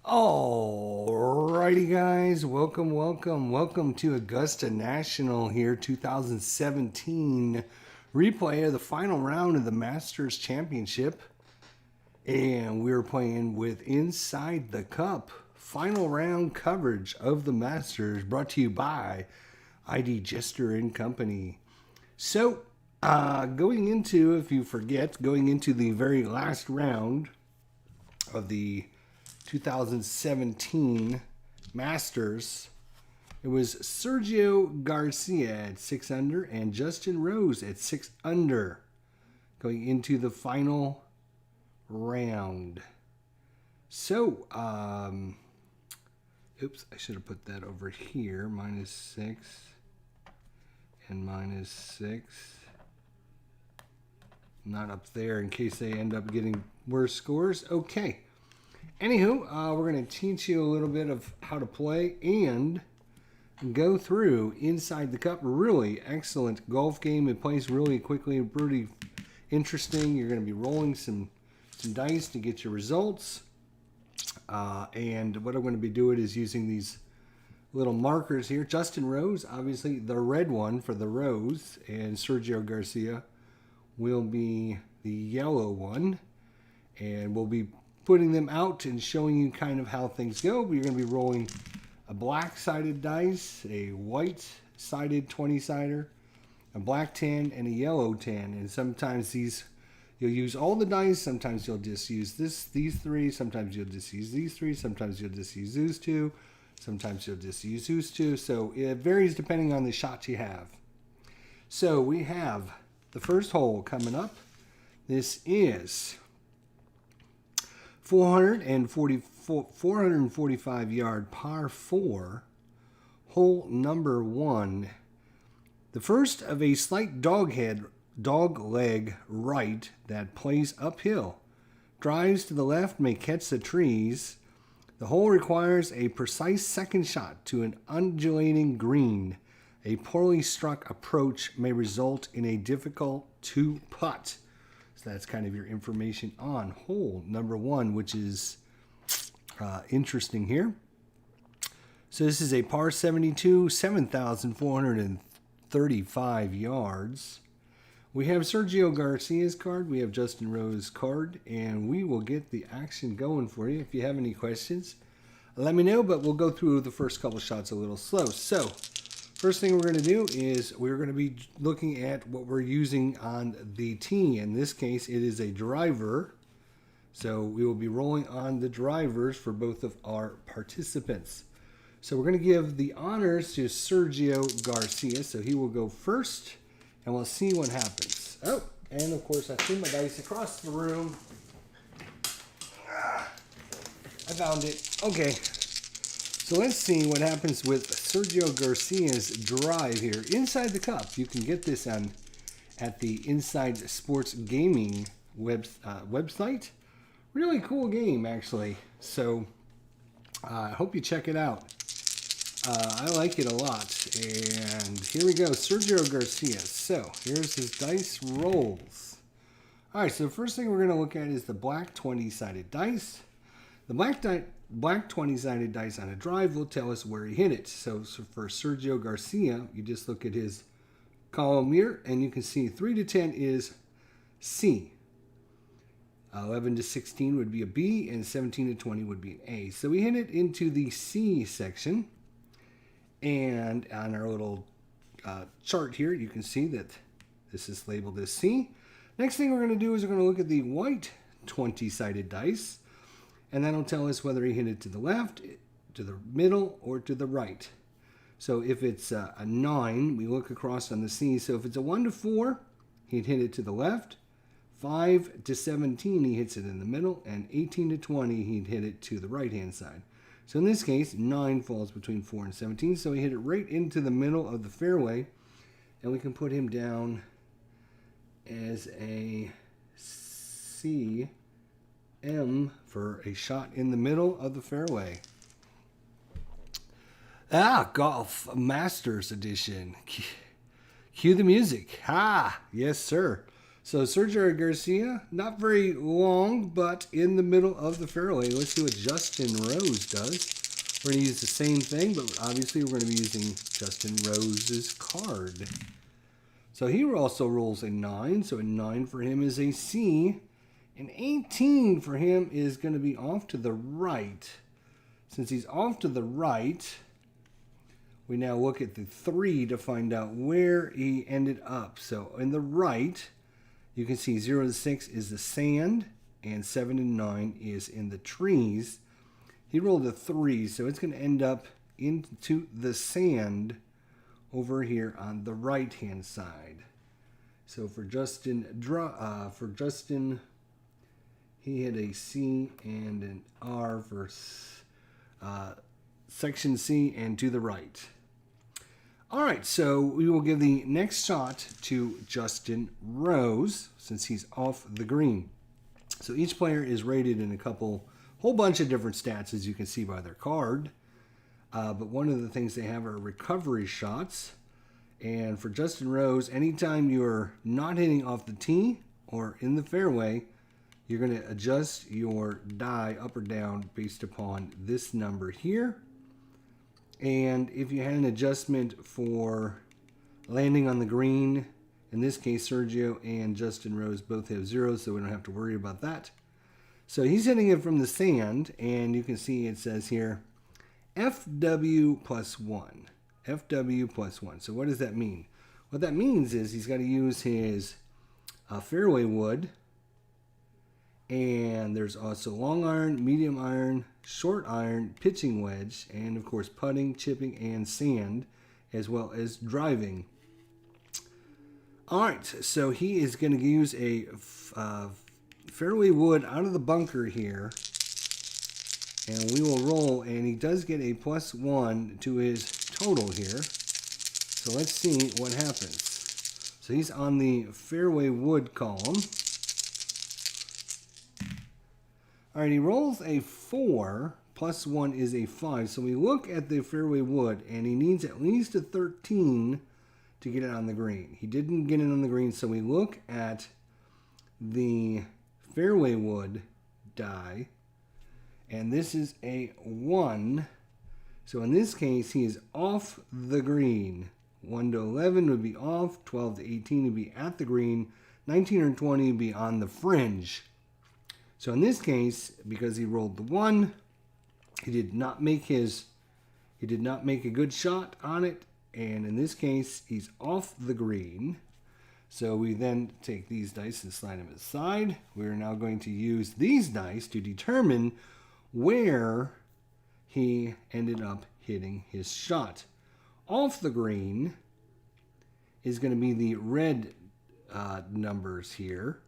Alrighty, guys, welcome to Augusta National here, 2017 replay of the final round of the Masters Championship, and we're playing with Inside the Cup final round coverage of the Masters, brought to you by ID Jester and Company. So, going into the very last round of the 2017 Masters, it was Sergio Garcia at 6 under and Justin Rose at 6 under going into the final round. So, oops, I should have put that over here. -6 and -6. Not up there in case they end up getting worse scores. Okay. Anywho, we're going to teach you a little bit of how to play and go through Inside the Cup. Really excellent golf game. It plays really quickly, pretty interesting. You're going to be rolling some dice to get your results. And what I'm going to be doing is using these little markers here. Justin Rose, obviously the red one for the Rose, and Sergio Garcia will be the yellow one. And we'll be putting them out and showing you kind of how things go. You're going to be rolling a black-sided dice, a white-sided 20-sider, a black 10, and a yellow 10. And sometimes these, you'll use all the dice. Sometimes you'll just use these three. Sometimes you'll just use these three. Sometimes you'll just use those two. Sometimes you'll just use those two. So it varies depending on the shots you have. So we have the first hole coming up. This is 445 yard par 4, hole number 1. The first of a slight dog leg right that plays uphill. Drives to the left may catch the trees. The hole requires a precise second shot to an undulating green. A poorly struck approach may result in a difficult to putt. So that's kind of your information on hole number 1, which is interesting here. So this is a par 72, 7,435 yards. We have Sergio Garcia's card. We have Justin Rose's card. And we will get the action going for you. If you have any questions, let me know. But we'll go through the first couple shots a little slow. So first thing we're going to do is we're going to be looking at what we're using on the tee. In this case, it is a driver. So we will be rolling on the drivers for both of our participants. So we're going to give the honors to Sergio Garcia. So he will go first, and we'll see what happens. Oh, and of course I threw my dice across the room. I found it. Okay. So let's see what happens with Sergio Garcia's drive here. Inside the Cup. You can get this at the Inside Sports Gaming website. Really cool game, actually. So I hope you check it out. I like it a lot. And here we go. Sergio Garcia. So here's his dice rolls. All right, so the first thing we're going to look at is the black 20-sided dice. The black 20-sided dice on a drive will tell us where he hit it. So for Sergio Garcia, you just look at his column here, and you can see 3 to 10 is C. 11 to 16 would be a B, and 17 to 20 would be an A. So we hit it into the C section. And on our little chart here, you can see that this is labeled as C. Next thing we're going to do is we're going to look at the white 20-sided dice. And that'll tell us whether he hit it to the left, to the middle, or to the right. So if it's a 9, we look across on the C. So if it's a 1 to 4, he'd hit it to the left. 5 to 17, he hits it in the middle. And 18 to 20, he'd hit it to the right-hand side. So in this case, 9 falls between 4 and 17. So he hit it right into the middle of the fairway. And we can put him down as a C. M for a shot in the middle of the fairway. Golf Masters Edition. Cue the music. Yes, sir. So Sergio Garcia, not very long, but in the middle of the fairway. Let's see what Justin Rose does. We're going to use the same thing, but obviously we're going to be using Justin Rose's card. So he also rolls a 9, so a 9 for him is a C. An 18 for him is going to be off to the right. Since he's off to the right, we now look at the 3 to find out where he ended up. So in the right, you can see 0 to 6 is the sand, and 7 and 9 is in the trees. He rolled a 3, so it's going to end up into the sand over here on the right-hand side. So for Justin, he had a C and an R for section C and to the right. All right, so we will give the next shot to Justin Rose since he's off the green. So each player is rated in whole bunch of different stats, as you can see by their card. But one of the things they have are recovery shots. And for Justin Rose, anytime you're not hitting off the tee or in the fairway, you're going to adjust your die up or down based upon this number here. And if you had an adjustment for landing on the green, in this case, Sergio and Justin Rose both have 0, so we don't have to worry about that. So he's hitting it from the sand, and you can see it says here, FW plus 1. FW plus 1. So what does that mean? What that means is he's got to use his fairway wood, and there's also long iron, medium iron, short iron, pitching wedge, and of course putting, chipping, and sand, as well as driving. All right, so he is going to use a fairway wood out of the bunker here, and we will roll, and he does get a plus 1 to his total here. So let's see what happens. So he's on the fairway wood column. All right, he rolls a 4, plus 1 is a 5. So we look at the fairway wood, and he needs at least a 13 to get it on the green. He didn't get it on the green, so we look at the fairway wood die, and this is a 1. So in this case, he is off the green. 1 to 11 would be off, 12 to 18 would be at the green, 19 or 20 would be on the fringe. So in this case, because he rolled the 1, he did not make a good shot on it, and in this case, he's off the green. So we then take these dice and slide them aside. We're now going to use these dice to determine where he ended up hitting his shot. Off the green is going to be the red numbers here.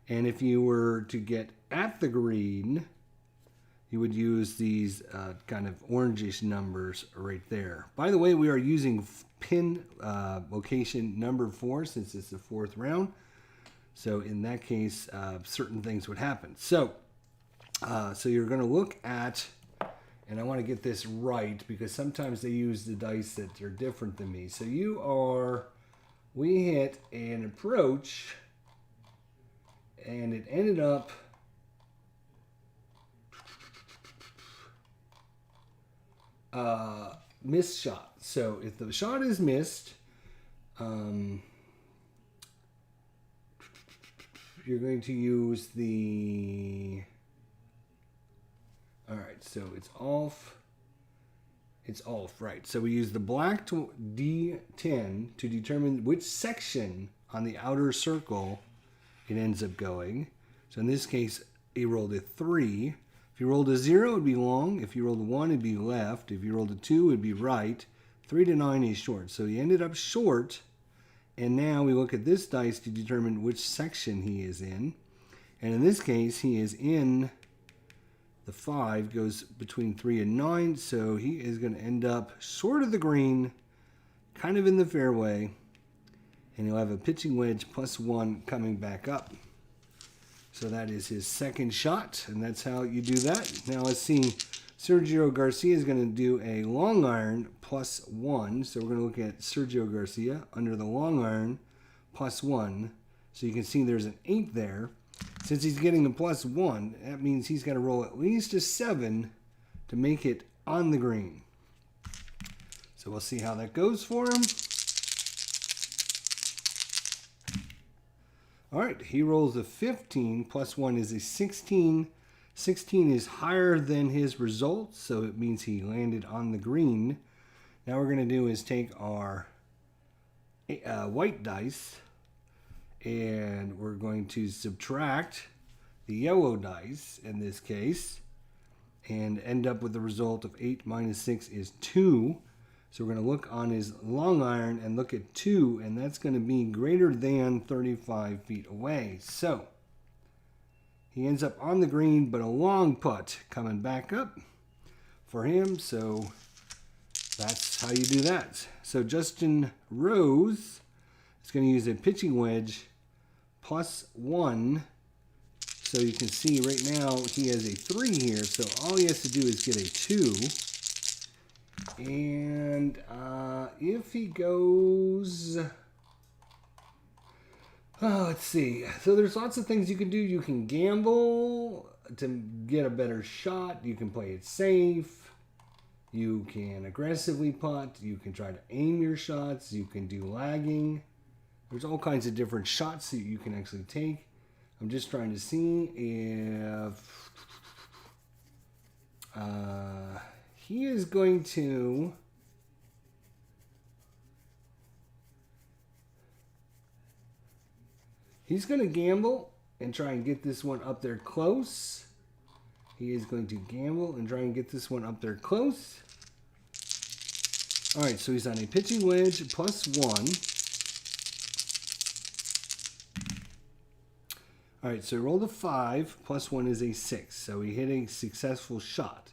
And if you were to get at the green, you would use these kind of orangish numbers right there. By the way, we are using pin location number 4 since it's the 4th round. So in that case, certain things would happen. So you're going to look at, and I want to get this right because sometimes they use the dice that are different than me. So we hit an approach, and it ended up missed shot. So if the shot is missed, you're going to use the... All right, so it's off. It's off, right. So we use the black D10 to determine which section on the outer circle it ends up going. So in this case, he rolled a 3. If you rolled a 0, it would be long. If you rolled a 1, it would be left. If you rolled a 2, it would be right. 3 to 9 is short. So he ended up short. And now we look at this dice to determine which section he is in. And in this case, he is in the 5, goes between 3 and 9. So he is going to end up short of the green, kind of in the fairway. And he'll have a pitching wedge plus 1 coming back up. So that is his second shot, and that's how you do that. Now let's see. Sergio Garcia is going to do a long iron plus 1. So we're going to look at Sergio Garcia under the long iron plus 1. So you can see there's an 8 there. Since he's getting the +1, that means he's got to roll at least a 7 to make it on the green. So we'll see how that goes for him. All right, he rolls a 15, +1 is a 16. 16 is higher than his result, so it means he landed on the green. Now what we're going to do is take our white dice, and we're going to subtract the yellow dice in this case, and end up with the result of 8 minus 6 is 2. So we're going to look on his long iron and look at 2, and that's going to be greater than 35 feet away. So he ends up on the green, but a long putt coming back up for him. So that's how you do that. So Justin Rose is going to use a pitching wedge +1. So you can see right now he has a 3 here. So all he has to do is get a 2. And if he goes... let's see. So there's lots of things you can do. You can gamble to get a better shot. You can play it safe. You can aggressively putt. You can try to aim your shots. You can do lagging. There's all kinds of different shots that you can actually take. I'm just trying to see if he is going to... He's going to gamble and try and get this one up there close. He is going to gamble and try and get this one up there close. All right, so he's on a pitching wedge +1. All right, so he rolled a 5. +1 is a 6. So he hit a successful shot.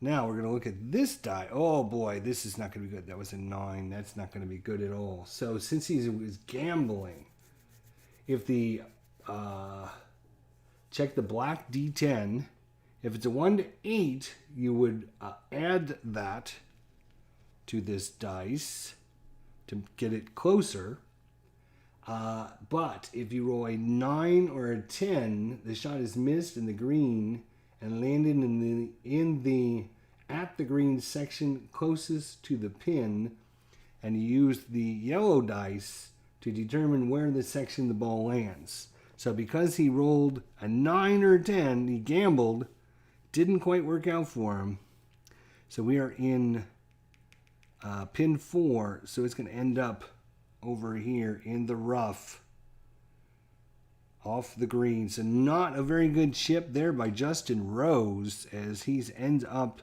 Now we're going to look at this die. Oh boy, this is not going to be good. That was a 9. That's not going to be good at all. So since he was gambling, if the check the black D10, if it's a 1 to 8, you would add that to this dice to get it closer. But if you roll a 9 or a 10, the shot is missed in the green and landed in the at the green section closest to the pin, and you use the yellow dice to determine where in the section the ball lands. So because he rolled a 9 or a 10, he gambled, didn't quite work out for him. So we are in pin 4, so it's going to end up over here in the rough off the green. So not a very good chip there by Justin Rose, as he ends up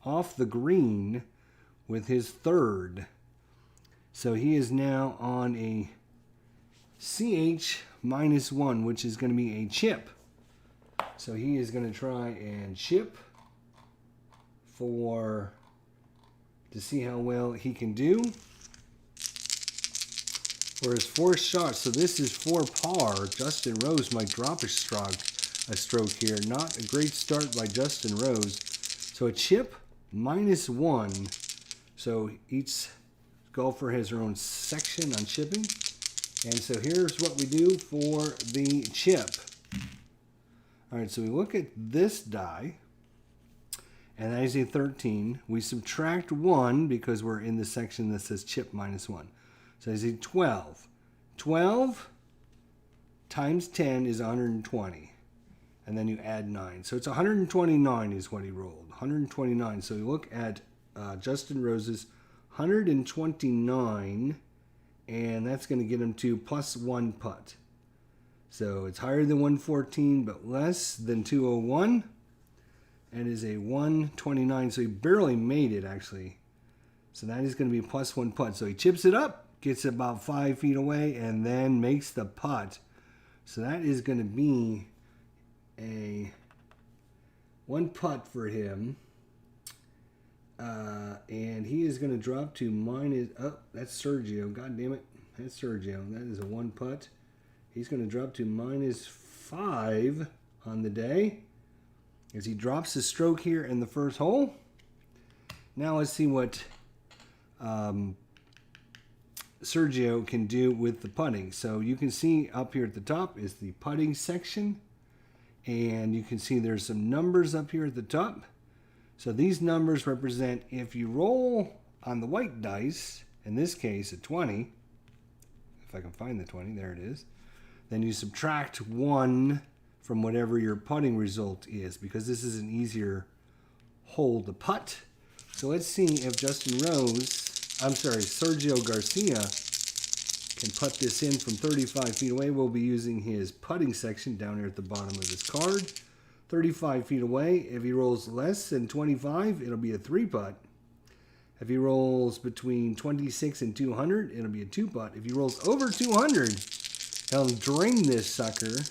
off the green with his 3rd. So he is now on a CH -1, which is going to be a chip. So he is going to try and chip to see how well he can do for his 4th shot. So this is for par. Justin Rose might drop a stroke here. Not a great start by Justin Rose. So a chip -1. So each golfer has their own section on chipping. And so here's what we do for the chip. All right, so we look at this die, and that is a 13. We subtract 1 because we're in the section that says chip -1. So it's a 12. 12 times 10 is 120. And then you add 9. So it's 129 is what he rolled. 129. So we look at Justin Rose's 129, and that's going to get him to +1 putt. So it's higher than 114, but less than 201. And is a 129. So he barely made it, actually. So that is going to be a +1 putt. So he chips it up, gets about 5 feet away, and then makes the putt. So that is going to be a 1 putt for him. And he is going to drop to minus... Oh, that's Sergio. God damn it. That's Sergio. That is a 1 putt. He's going to drop to -5 on the day as he drops his stroke here in the first hole. Now let's see what Sergio can do with the putting. So you can see up here at the top is the putting section. And you can see there's some numbers up here at the top. So these numbers represent if you roll on the white dice, in this case a 20, if I can find the 20, there it is, then you subtract 1 from whatever your putting result is, because this is an easier hole to putt. So let's see if Sergio Garcia can putt this in from 35 feet away. We'll be using his putting section down here at the bottom of this card. 35 feet away. If he rolls less than 25, it'll be a 3-putt. If he rolls between 26 and 200, it'll be a 2-putt. If he rolls over 200, he'll drain this sucker.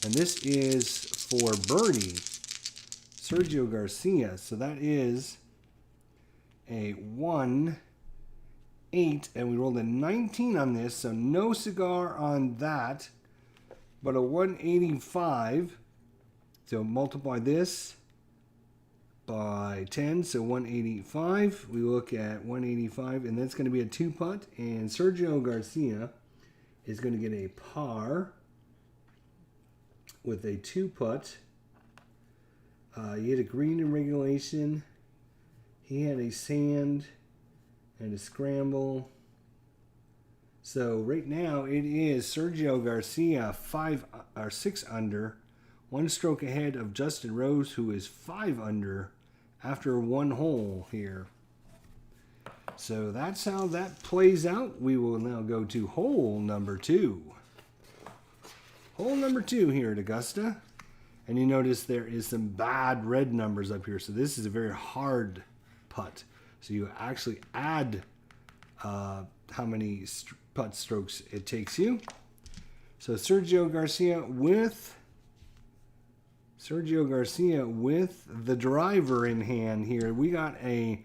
And this is for birdie. Sergio Garcia. So that is a 1-8, and we rolled a 19 on this, so no cigar on that, but a 185. So multiply this by 10, so 185. We look at 185, and that's going to be a 2-putt, and Sergio Garcia is going to get a par with a 2-putt. He had a green in regulation. He had a sand and a scramble. So right now it is Sergio Garcia 6 under, 1 stroke ahead of Justin Rose, who is 5 under after 1 hole here. So that's how that plays out. We will now go to hole number 2. Hole number 2 here at Augusta. And you notice there is some bad red numbers up here. So this is a very hard putt. So you actually add how many putt strokes it takes you. So Sergio Garcia with the driver in hand here. We got a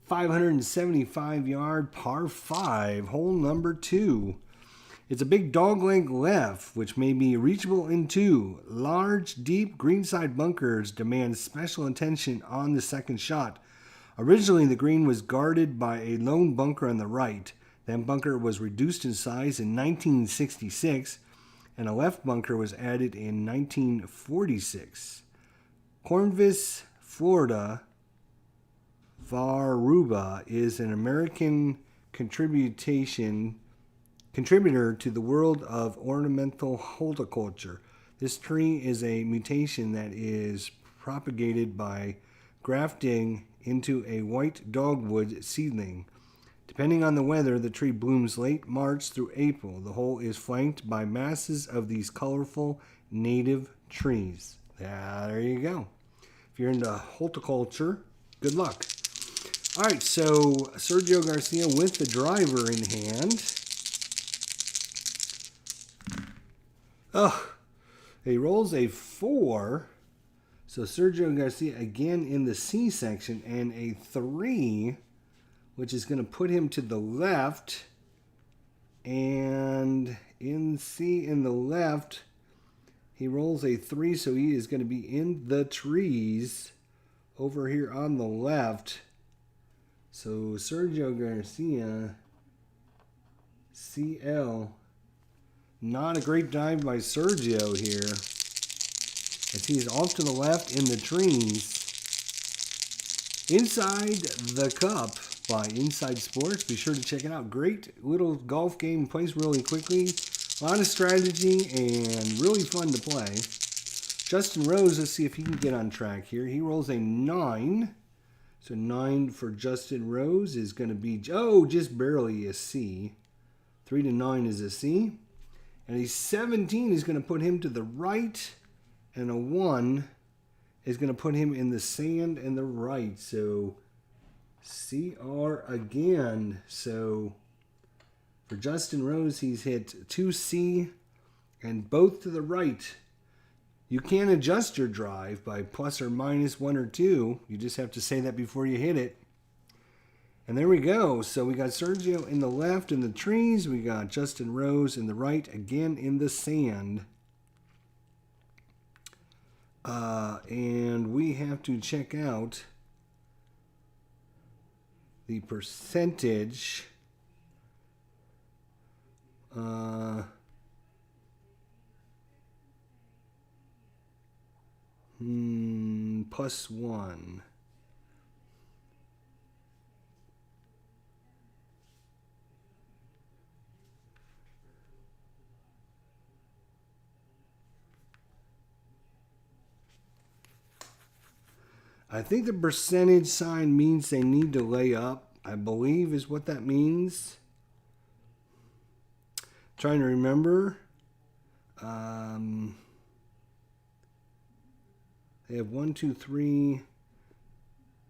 575-yard par 5, hole number 2. It's a big dogleg left, which may be reachable in 2. Large, deep greenside bunkers demand special attention on the second shot. Originally, the green was guarded by a lone bunker on the right. That bunker was reduced in size in 1966, and a left bunker was added in 1946. Cornvis, Florida, Varuba is an American contributor to the world of ornamental horticulture. This tree is a mutation that is propagated by grafting into a white dogwood seedling. Depending on the weather, the tree blooms late March through April. The hole is flanked by masses of these colorful native trees. There you go. If you're into horticulture, good luck. All right, so Sergio Garcia with the driver in hand. Oh, he rolls a 4. So Sergio Garcia again in the C section, and a 3, which is going to put him to the left. And in C in the left, he rolls a 3, so he is going to be in the trees over here on the left. So Sergio Garcia, CL. Not a great dive by Sergio here, as he's off to the left in the trees. Inside the Cup by Inside Sports. Be sure to check it out. Great little golf game. Plays really quickly. A lot of strategy and really fun to play. Justin Rose, let's see if he can get on track here. He rolls a 9. So 9 for Justin Rose is going to be, just barely a C. 3 to 9 is a C. And a 17 is going to put him to the right, and a 1 is going to put him in the sand and the right. So CR again. So for Justin Rose, he's hit 2C and both to the right. You can adjust your drive by plus or minus 1 or 2. You just have to say that before you hit it. And there we go. So we got Sergio in the left in the trees. We got Justin Rose in the right, again in the sand. And we have to check out the percentage Uh, +1. I think the percentage sign means they need to lay up, I believe is what that means. Trying to remember. They have 1, 2, 3,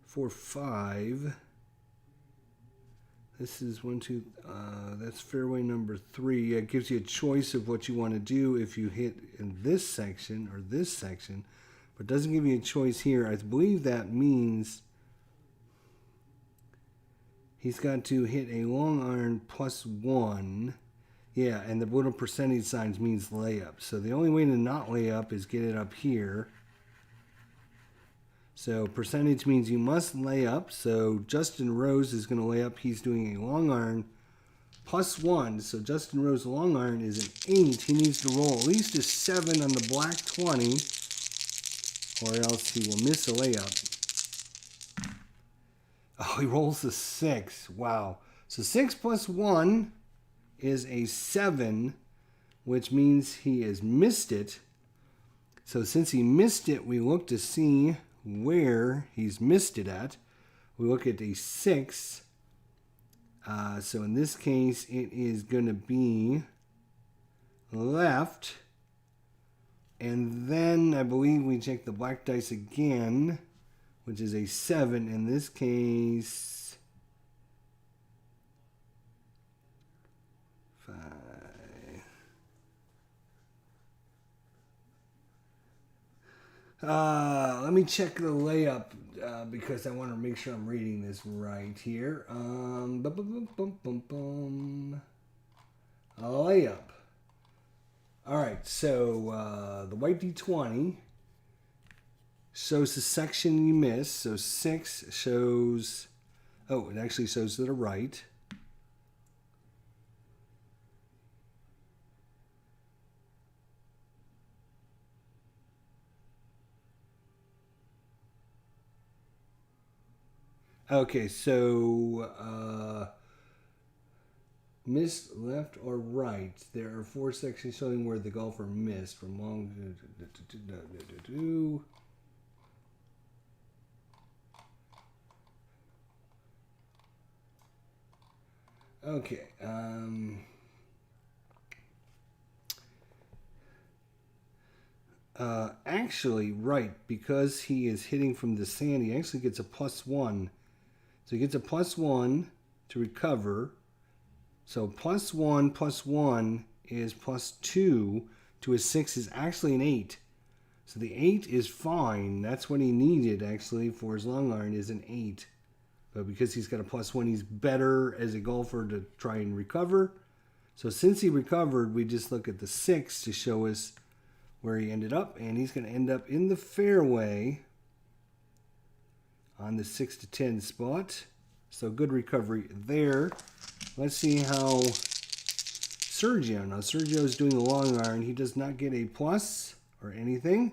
4, 5. This is 1, 2. That's fairway number 3. It gives you a choice of what you want to do if you hit in this section or this section, but doesn't give you a choice here. I believe that means he's got to hit a long iron +1. Yeah, and the little percentage signs means layup. So the only way to not lay up is get it up here. So percentage means you must lay up. So Justin Rose is going to lay up. He's doing a long iron +1. So Justin Rose long iron is an 8. He needs to roll at least a 7 on the black 20, or else he will miss a layup. Oh, he rolls a 6. Wow. So 6 + 1 is a 7, which means he has missed it. So since he missed it, we look to see where he's missed it at. We look at a 6. So in this case, it is going to be left. And then I believe we check the black dice again, which is a 7. In this case, 5. Let me check the layup because I want to make sure I'm reading this right here. A layup. All right, so the white D20 shows the section you missed. So 6 shows, oh, it actually shows to the right. Okay, so missed left or right. There are 4 sections showing where the golfer missed from long to. Okay. Actually, right, because he is hitting from the sand, he actually gets a +1. So he gets a +1 to recover. So +1 + 1 is +2 to a 6 is actually an 8. So the 8 is fine. That's what he needed actually for his long iron is an 8. But because he's got a +1, he's better as a golfer to try and recover. So since he recovered, we just look at the 6 to show us where he ended up. And he's going to end up in the fairway on the 6 to 10 spot. So good recovery there. Let's see how Sergio. Now Sergio's doing a long iron. He does not get a plus or anything.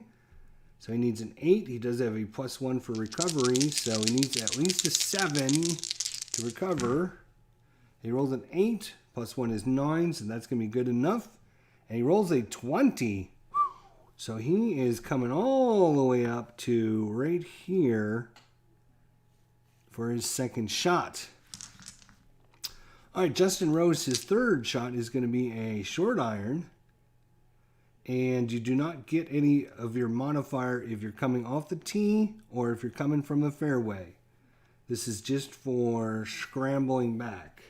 So he needs an 8. He does have a +1 for recovery. So he needs at least a 7 to recover. He rolls an 8. +1 is 9. So that's going to be good enough. And he rolls a 20. So he is coming all the way up to right here for his second shot. All right, Justin Rose, his third shot is going to be a short iron. And you do not get any of your modifier if you're coming off the tee or if you're coming from the fairway. This is just for scrambling back.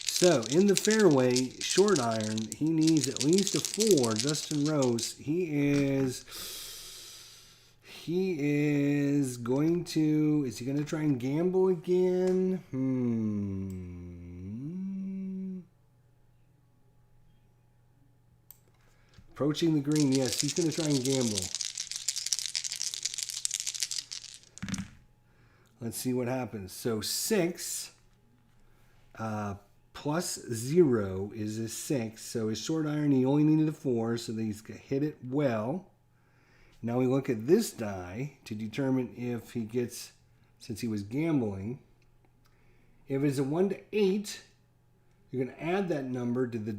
So, in the fairway, short iron, he needs at least a 4. Justin Rose, he is going to, is he going to try and gamble again? Approaching the green, yes, he's going to try and gamble. Let's see what happens. So 6 plus 0 is a 6. So his short iron, he only needed a 4, so he's hit it well. Now we look at this die to determine if he gets, since he was gambling, if it's a 1 to 8, you're going to add that number to the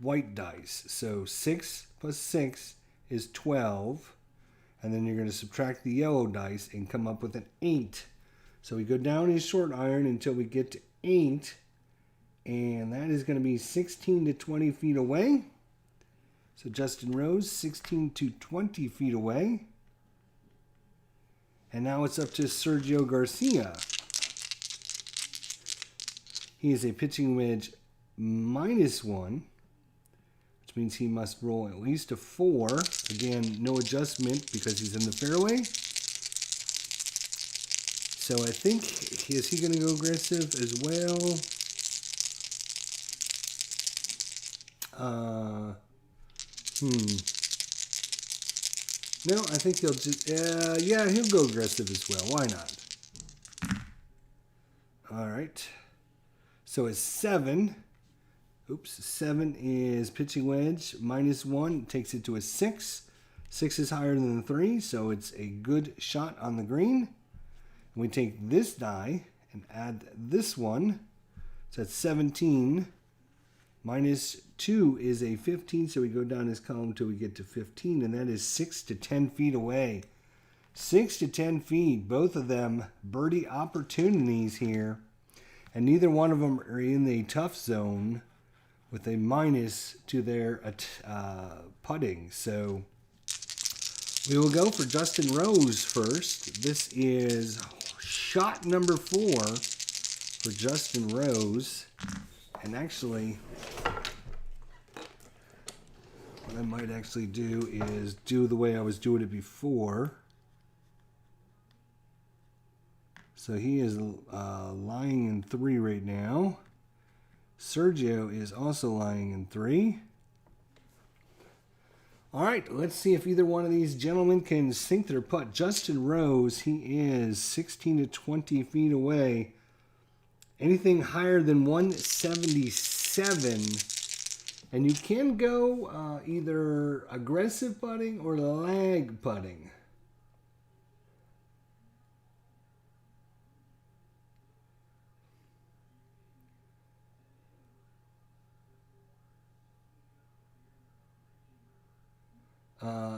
white dice. So 6 plus 6 is 12. And then you're going to subtract the yellow dice and come up with an 8. So we go down his short iron until we get to 8. And that is going to be 16 to 20 feet away. So Justin Rose, 16 to 20 feet away. And now it's up to Sergio Garcia. He is a pitching wedge -1, which means he must roll at least a 4. Again, no adjustment because he's in the fairway. So I think, is he going to go aggressive as well? No, I think he'll just, yeah, he'll go aggressive as well. Why not? All right. So it's 7. Oops, 7 is pitching wedge -1. Takes it to a 6. 6 is higher than 3, so it's a good shot on the green. And we take this die and add this one. So that's 17. -2 is a 15, so we go down this column until we get to 15, and that is 6 to 10 feet away. 6 to 10 feet, both of them birdie opportunities here, and neither one of them are in the tough zone with a minus to their putting. So we will go for Justin Rose first. This is shot number 4 for Justin Rose. And actually, what I might actually do is do the way I was doing it before. So he is lying in 3 right now. Sergio is also lying in 3. All right, let's see if either one of these gentlemen can sink their putt. Justin Rose, he is 16 to 20 feet away. Anything higher than 177, and you can go either aggressive putting or lag putting.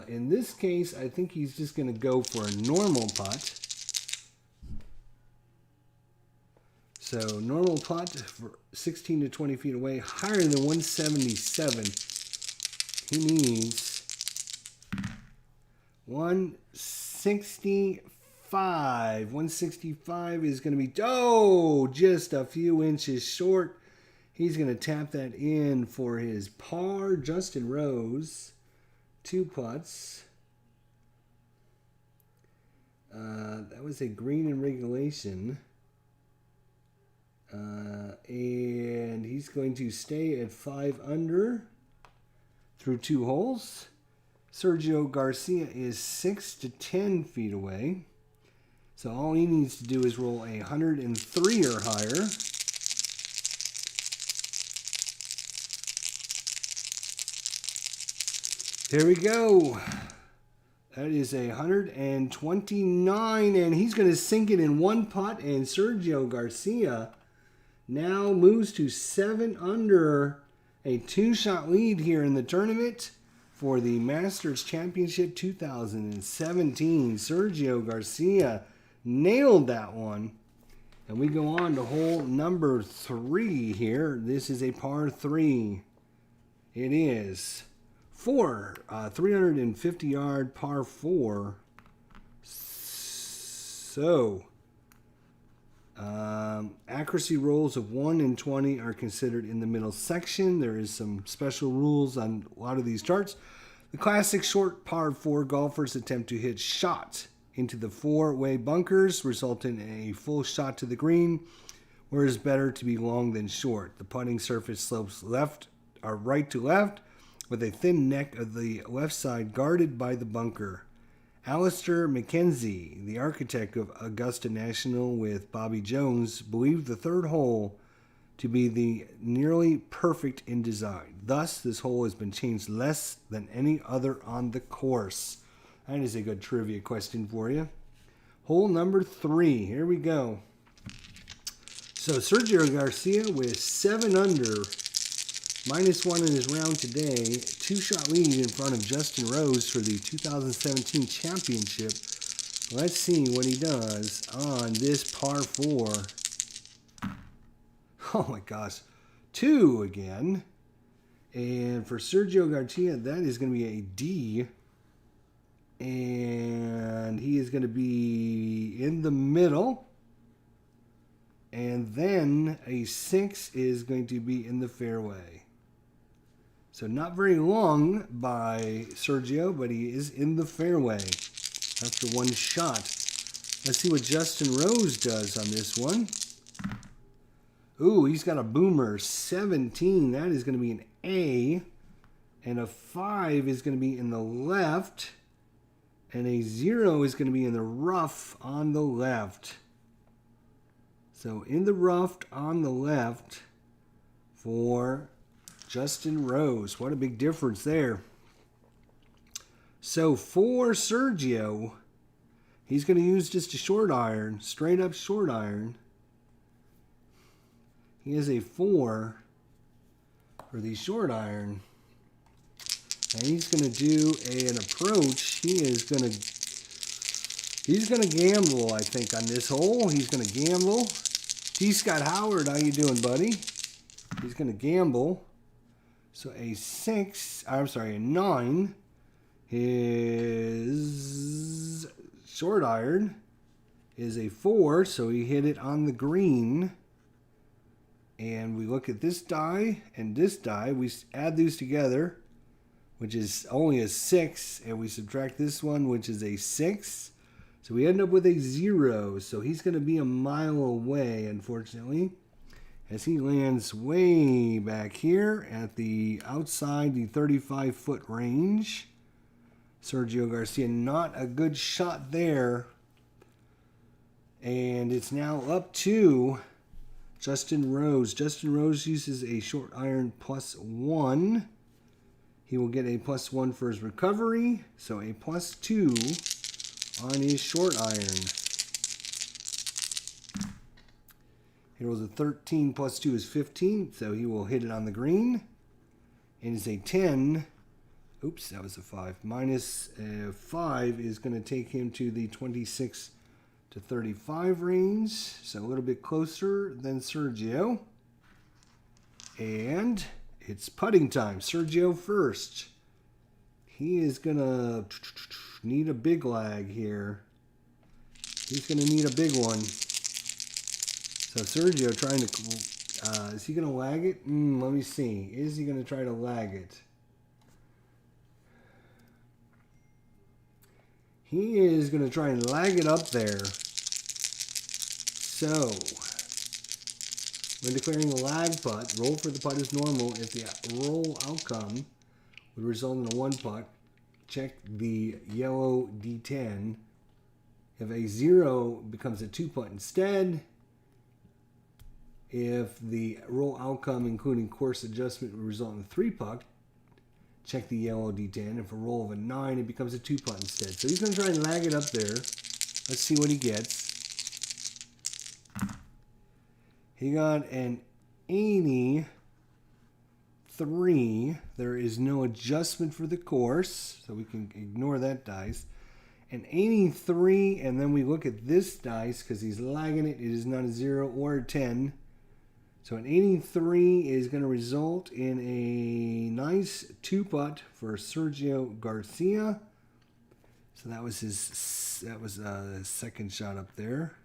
In this case, I think he's just going to go for a normal putt. So normal putt for 16 to 20 feet away, higher than 177. He needs 165. 165 is going to be, just a few inches short. He's going to tap that in for his par. Justin Rose, 2 putts. That was a green in regulation. And he's going to stay at 5 under through 2 holes. Sergio Garcia is 6 to 10 feet away. So all he needs to do is roll a 103 or higher. Here we go. That is a 129, and he's going to sink it in 1 putt, and Sergio Garcia now moves to 7 under, a 2-shot lead here in the tournament for the Masters Championship 2017. Sergio Garcia nailed that one. And we go on to hole number 3 here. This is a par 3. It is 350-yard par 4. So, accuracy rolls of 1 and 20 are considered in the middle section. There is some special rules on a lot of these charts. The classic short par 4 golfers attempt to hit shots into the 4-way bunkers, resulting in a full shot to the green, where it is better to be long than short. The putting surface slopes left or right to left, with a thin neck of the left side guarded by the bunker. Alistair McKenzie, the architect of Augusta National with Bobby Jones, believed the 3rd hole to be the nearly perfect in design. Thus, this hole has been changed less than any other on the course. That is a good trivia question for you. Hole number 3. Here we go. So Sergio Garcia with 7 under, -1 in his round today. 2-shot lead in front of Justin Rose for the 2017 championship. Let's see what he does on this par 4. Oh my gosh. 2 again. And for Sergio Garcia, that is going to be a D. And he is going to be in the middle. And then a 6 is going to be in the fairway. So not very long by Sergio, but he is in the fairway after 1 shot. Let's see what Justin Rose does on this one. Ooh, he's got a boomer. 17. That is going to be an A. And a 5 is going to be in the left. And a 0 is going to be in the rough on the left. So in the rough on the left for Justin Rose. What a big difference there. So for Sergio, he's going to use just a short iron, straight up short iron. He has a 4 for the short iron. And he's going to do an approach. He's going to gamble, I think, on this hole. He's going to gamble. T. Scott Howard, how you doing, buddy? He's going to gamble. So a 9. His short iron is a 4, so he hit it on the green. And we look at this die and this die. We add these together, which is only a 6, and we subtract this one, which is a 6. So we end up with a 0. So he's going to be a mile away, unfortunately, as he lands way back here at the outside the 35-foot range. Sergio Garcia, not a good shot there. And it's now up to Justin Rose. Justin Rose uses a short iron +1. He will get a +1 for his recovery. So a +2 on his short iron. He rolls a 13 +2 is 15. So he will hit it on the green. It is a 10. Oops, that was a 5. -5 is going to take him to the 26 to 35 range. So a little bit closer than Sergio. And it's putting time. Sergio first. He is going to need a big lag here. He's going to need a big one. So Sergio trying to... is he going to lag it? Let me see. Is he going to try to lag it? He is going to try and lag it up there. So, when declaring a lag putt, roll for the putt as normal. If the roll outcome would result in a 1 putt, check the yellow D10. If a 0 becomes a 2 putt instead. If the roll outcome, including course adjustment, would result in a 3 putt, check the yellow D10. If a roll of a 9, it becomes a 2 putt instead. So he's going to try and lag it up there. Let's see what he gets. He got an 83. There is no adjustment for the course, so we can ignore that dice. An 83, and then we look at this dice because he's lagging it. It is not a 0 or a 10. So an 83 is going to result in a nice 2 putt for Sergio Garcia. So that was his second shot up there.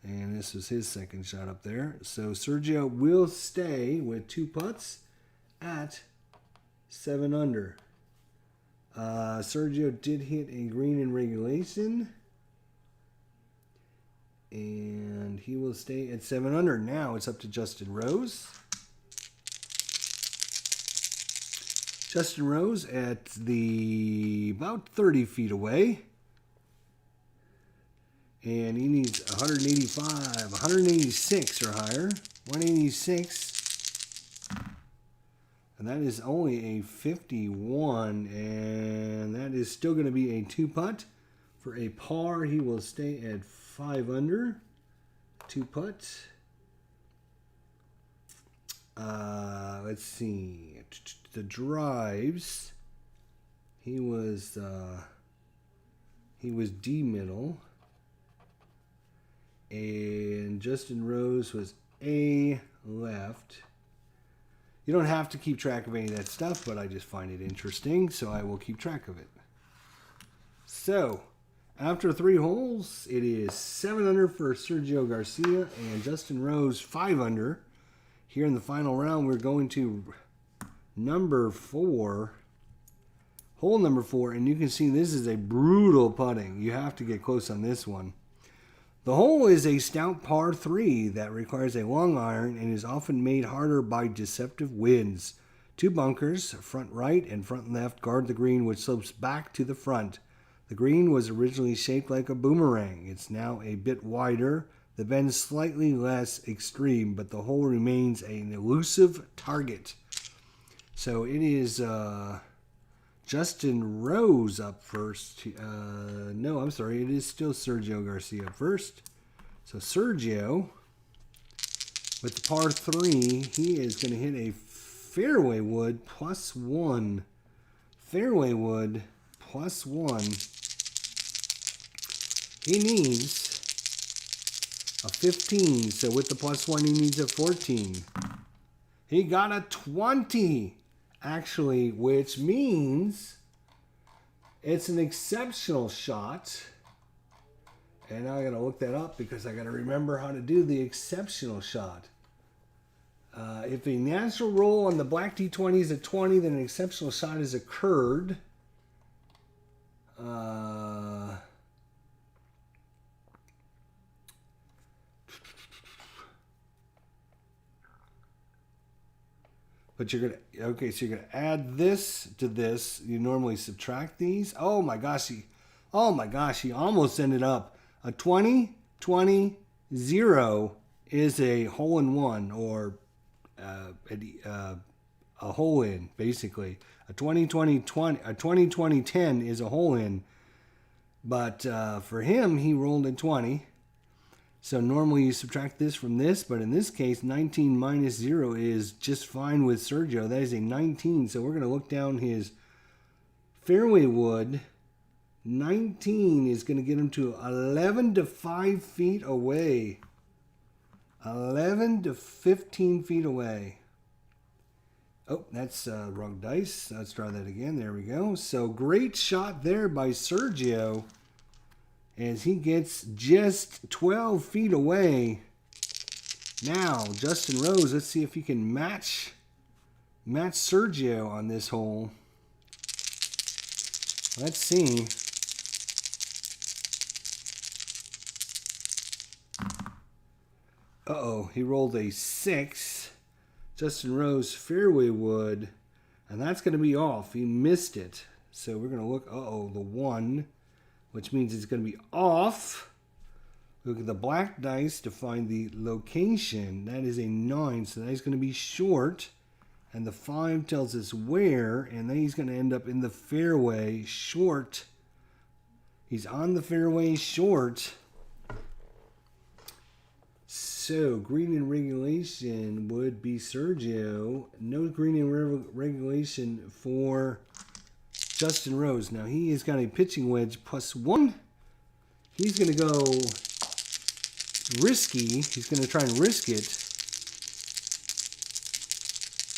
And this was his second shot up there. So Sergio will stay with 2 putts at 7 under. Sergio did hit a green in regulation. And he will stay at 7 under. Now it's up to Justin Rose. Justin Rose at the about 30 feet away. And he needs 185, 186 or higher. 186. And that is only a 51. And that is still going to be a 2-putt. For a par, he will stay at 5 under. 2-putt. Let's see. The drives. He was D middle. And Justin Rose was A left. You don't have to keep track of any of that stuff, but I just find it interesting, so I will keep track of it. So, after 3 holes, it is 7 under for Sergio Garcia and Justin Rose 5 under. Here in the final round, we're going to number 4, hole number 4, and you can see this is a brutal putting. You have to get close on this one. The hole is a stout par 3 that requires a long iron and is often made harder by deceptive winds. 2 bunkers, front right and front left, guard the green, which slopes back to the front. The green was originally shaped like a boomerang. It's now a bit wider, the bend slightly less extreme, but the hole remains an elusive target. So it is Justin Rose up first. No, I'm sorry. It is still Sergio Garcia up first. So Sergio, with the par 3, he is going to hit a fairway wood +1. Fairway wood +1. He needs a 15. So with the +1, he needs a 14. He got a 20. Actually, which means it's an exceptional shot. And I got to look that up because I got to remember how to do the exceptional shot. If a natural roll on the black D20 is a 20, then an exceptional shot has occurred. But you're going to, okay, so you're going to add this to this. You normally subtract these. Oh my gosh, he almost ended up. A 20, 20, 0 is a hole-in-one, or a hole-in, basically. A 20, 20, 20, a 20, 20, 10 is a hole-in. But for him, he rolled a 20. So normally you subtract this from this, but in this case, 19 minus 0 is just fine with Sergio. That is a 19. So we're going to look down his fairway wood. 19 is going to get him to 11 to 5 feet away. 11 to 15 feet away. Oh, that's wrong dice. Let's try that again. There we go. So great shot there by Sergio, as he gets just 12 feet away. Now, Justin Rose, let's see if he can match Sergio on this hole. Let's see. Uh-oh, he rolled a 6. Justin Rose fairway wood, and that's going to be off. He missed it. So we're going to look, the 1, which means it's going to be off. Look at the black dice to find the location. That is a 9, so that is going to be short. And the 5 tells us where, and then he's going to end up in the fairway short. He's on the fairway short. So, green in regulation would be Sergio. No green in regulation for Justin Rose. Now, he has got a pitching wedge +1. He's going to go risky. He's going to try and risk it.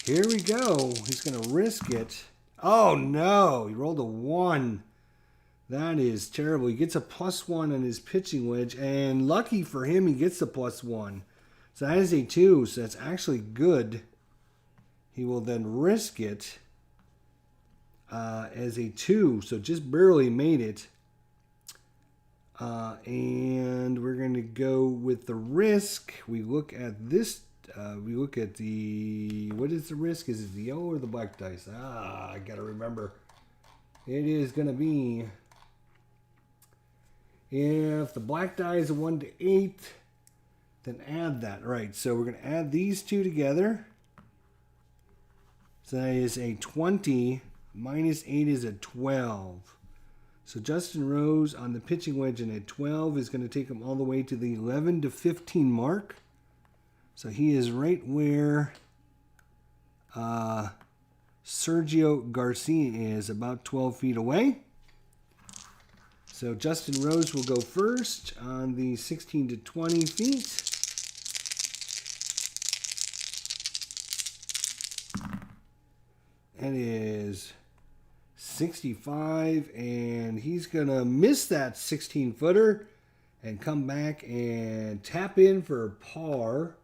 Here we go. He's going to risk it. Oh, no. He rolled a 1. That is terrible. He gets a +1 on his pitching wedge, and lucky for him, he gets the +1. So that is a 2, so that's actually good. He will then risk it as a 2, so just barely made it. And we're going to go with the risk. We look at this. We look at the, what is the risk? Is it the yellow or the black dice? I got to remember. It is going to be, if the black die is a 1 to 8, Then add that. Right, so we're going to add these two together. So that is a 20 minus 8 is a 12. So Justin Rose on the pitching wedge and a 12 is going to take him all the way to the 11 to 15 mark. So he is right where Sergio Garcia is, about 12 feet away. So Justin Rose will go first on the 16 to 20 feet. That is 65, and he's going to miss that 16-footer and come back and tap in for a par.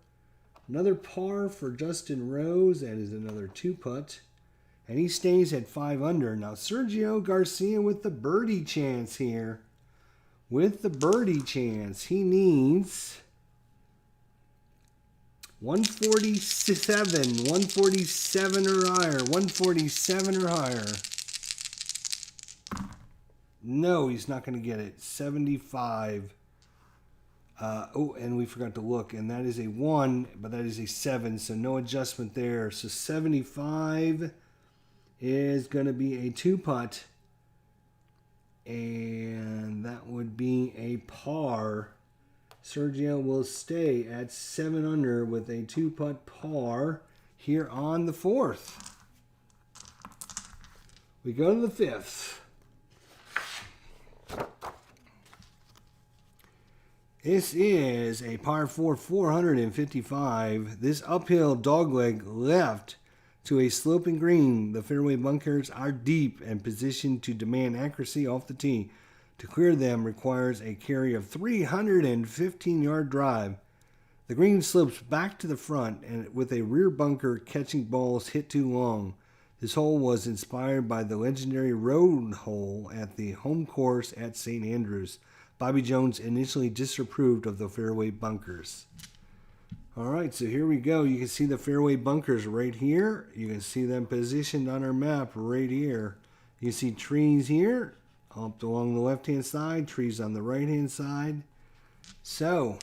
Another par for Justin Rose. That is another 2-putt. And he stays at 5 under. Now Sergio Garcia with the birdie chance here. With the birdie chance. He needs 147. 147 or higher. 147 or higher. No, he's not going to get it. 75. Oh, and we forgot to look. And that is a 1, but that is a 7. So no adjustment there. So 75 is going to be a 2-putt. And that would be a par. Sergio will stay at 7 under with a 2-putt par here on the 4th. We go to the 5th. This is a par 4, 455. This uphill dogleg left to a sloping green. The fairway bunkers are deep and positioned to demand accuracy off the tee. To clear them requires a carry of 315-yard drive. The green slopes back to the front and with a rear bunker catching balls hit too long. This hole was inspired by the legendary road hole at the home course at St. Andrews. Bobby Jones initially disapproved of the fairway bunkers. All right, so here we go. You can see the fairway bunkers right here. You can see them positioned on our map right here. You see trees here, up along the left-hand side, trees on the right-hand side. So,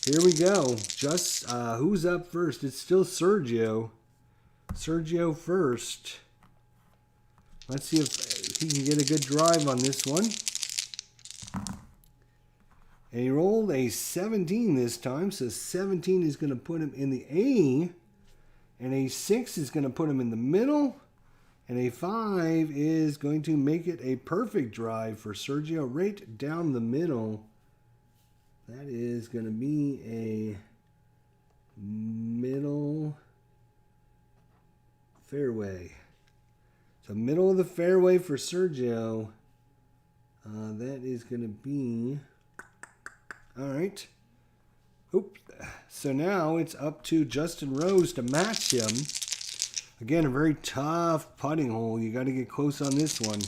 here we go. Just who's up first? It's still Sergio. Sergio first. Let's see if he can get a good drive on this one. And he rolled a 17 this time, so 17 is going to put him in the A, and a 6 is going to put him in the middle, and a 5 is going to make it a perfect drive for Sergio right down the middle. That is going to be a middle fairway. So middle of the fairway for Sergio. That is going to be... All right. Oops. So now it's up to Justin Rose to match him. Again, a very tough putting hole. You got to get close on this one.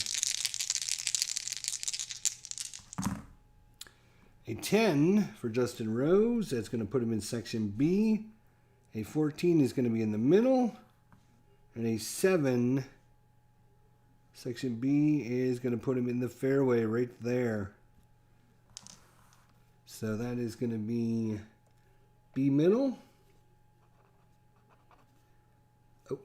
A 10 for Justin Rose. That's going to put him in section B. A 14 is going to be in the middle. And a 7, section B, is going to put him in the fairway right there. So that is going to be B middle. Oh.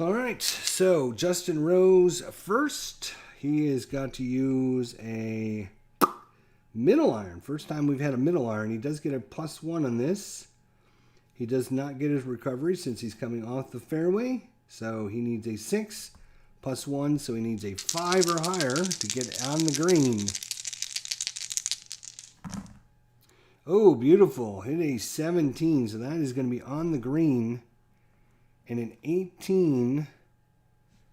All right, so Justin Rose first. He has got to use a middle iron. First time we've had a middle iron. He does get a +1 on this. He does not get his recovery since he's coming off the fairway. So he needs a 6. +1, so he needs a 5 or higher to get on the green. Oh, beautiful. Hit a 17, so that is going to be on the green. And an 18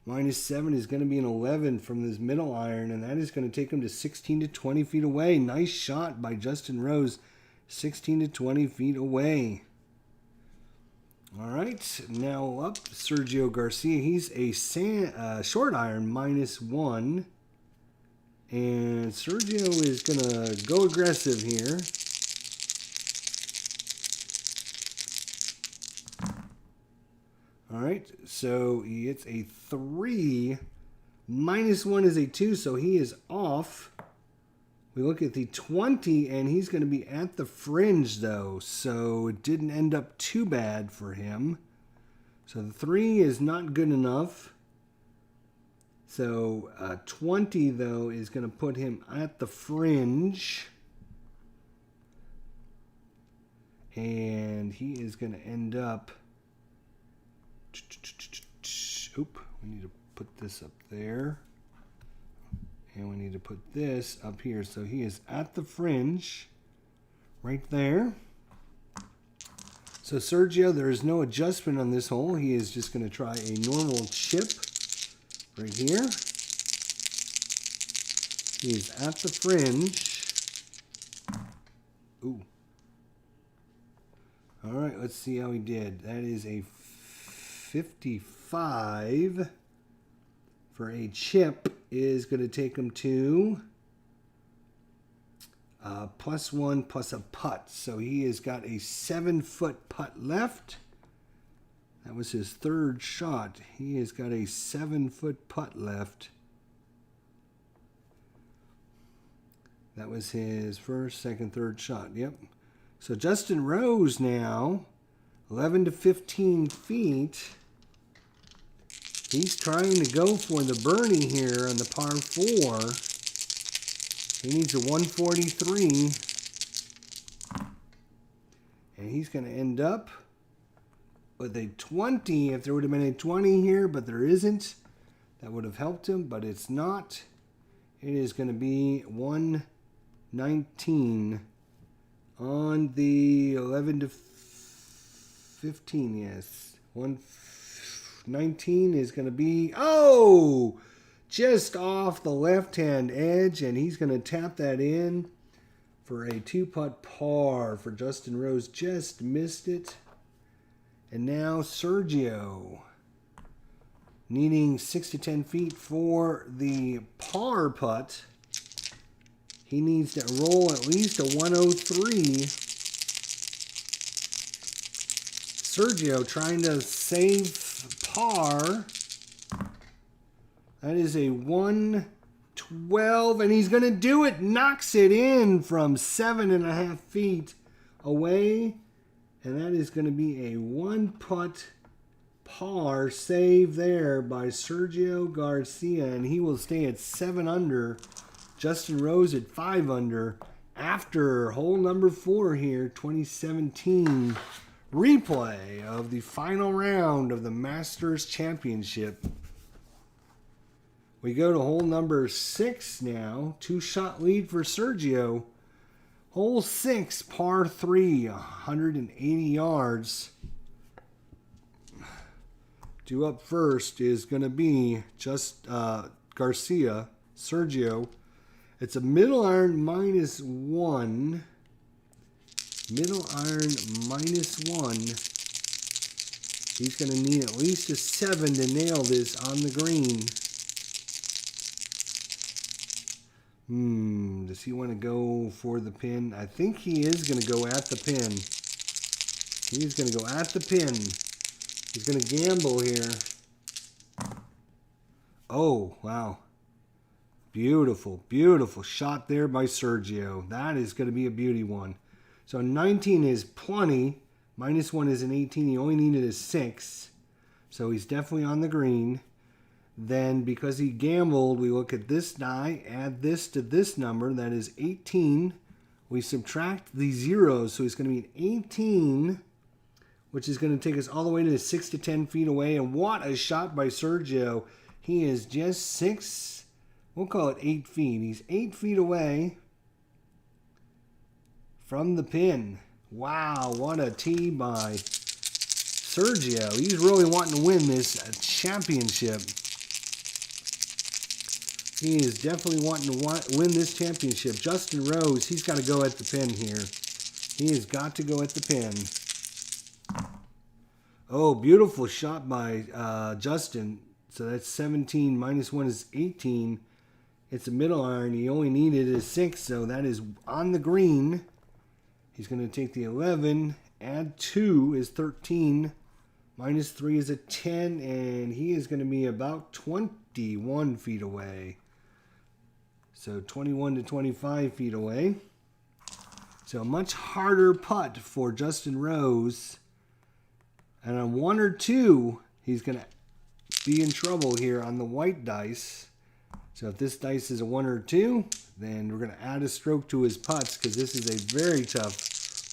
minus 7 is going to be an 11 from this middle iron, and that is going to take him to 16 to 20 feet away. Nice shot by Justin Rose, 16 to 20 feet away. All right, now up Sergio Garcia. He's a short iron -1. And Sergio is going to go aggressive here. All right, so he hits a 3 -1 is a 2, so he is off. We look at the 20, and he's going to be at the fringe, though. So it didn't end up too bad for him. So the 3 is not good enough. So 20, though, is going to put him at the fringe. And he is going to end up... Oop, we need to put this up there. And we need to put this up here. So he is at the fringe right there. So Sergio, there is no adjustment on this hole. He is just going to try a normal chip right here. He is at the fringe. Ooh. All right, let's see how he did. That is a 55 for a chip. Is going to take him to +1 plus a putt. So he has got a 7-foot putt left. That was his third shot. He has got a 7-foot putt left. That was his first, second, third shot. Yep. So Justin Rose now, 11 to 15 feet. He's trying to go for the birdie here on the par 4. He needs a 143. And he's going to end up with a 20. If there would have been a 20 here, but there isn't, that would have helped him, but it's not. It is going to be 119 on the 11 to 15, yes. 119 is going to be, oh, just off the left-hand edge, and he's going to tap that in for a 2-putt par for Justin Rose. Just missed it. And now Sergio, needing 6 to 10 feet for the par putt. He needs to roll at least a 103. Sergio trying to save par. That is a 112, and he's going to do it. Knocks it in from 7.5 feet away, and that is going to be a 1-putt par save there by Sergio Garcia, and he will stay at 7 under. Justin Rose at 5 under after hole number 4 here, 2017 replay of the final round of the Masters Championship. We go to hole number 6 now. 2-shot lead for Sergio. Hole 6, par 3, 180 yards. Due up first is going to be just Garcia, Sergio. It's a middle iron -1. Middle iron -1. He's going to need at least a 7 to nail this on the green. Does he want to go for the pin? I think he is going to go at the pin. He's going to go at the pin. He's going to gamble here. Oh, wow. Beautiful, beautiful shot there by Sergio. That is going to be a beauty one. So 19 is plenty. -1 is an 18. He only needed a 6. So he's definitely on the green. Then because he gambled, we look at this die, add this to this number. That is 18. We subtract the zeros. So he's going to be an 18, which is going to take us all the way to 6 to 10 feet away. And what a shot by Sergio. He is just 6, we'll call it 8 feet. He's 8 feet away from the pin. Wow, what a tee by Sergio. He's really wanting to win this championship. He is definitely wanting to win this championship. Justin Rose, he's got to go at the pin here. He has got to go at the pin. Oh, beautiful shot by Justin. So that's 17. -1 is 18. It's a middle iron. He only needed a 6, so that is on the green. He's going to take the 11. Add 2 is 13. -3 is a 10, and he is going to be about 21 feet away. So 21 to 25 feet away. So a much harder putt for Justin Rose. And on 1 or 2, he's going to be in trouble here on the white dice. So if this dice is a 1 or 2, then we're going to add a stroke to his putts because this is a very tough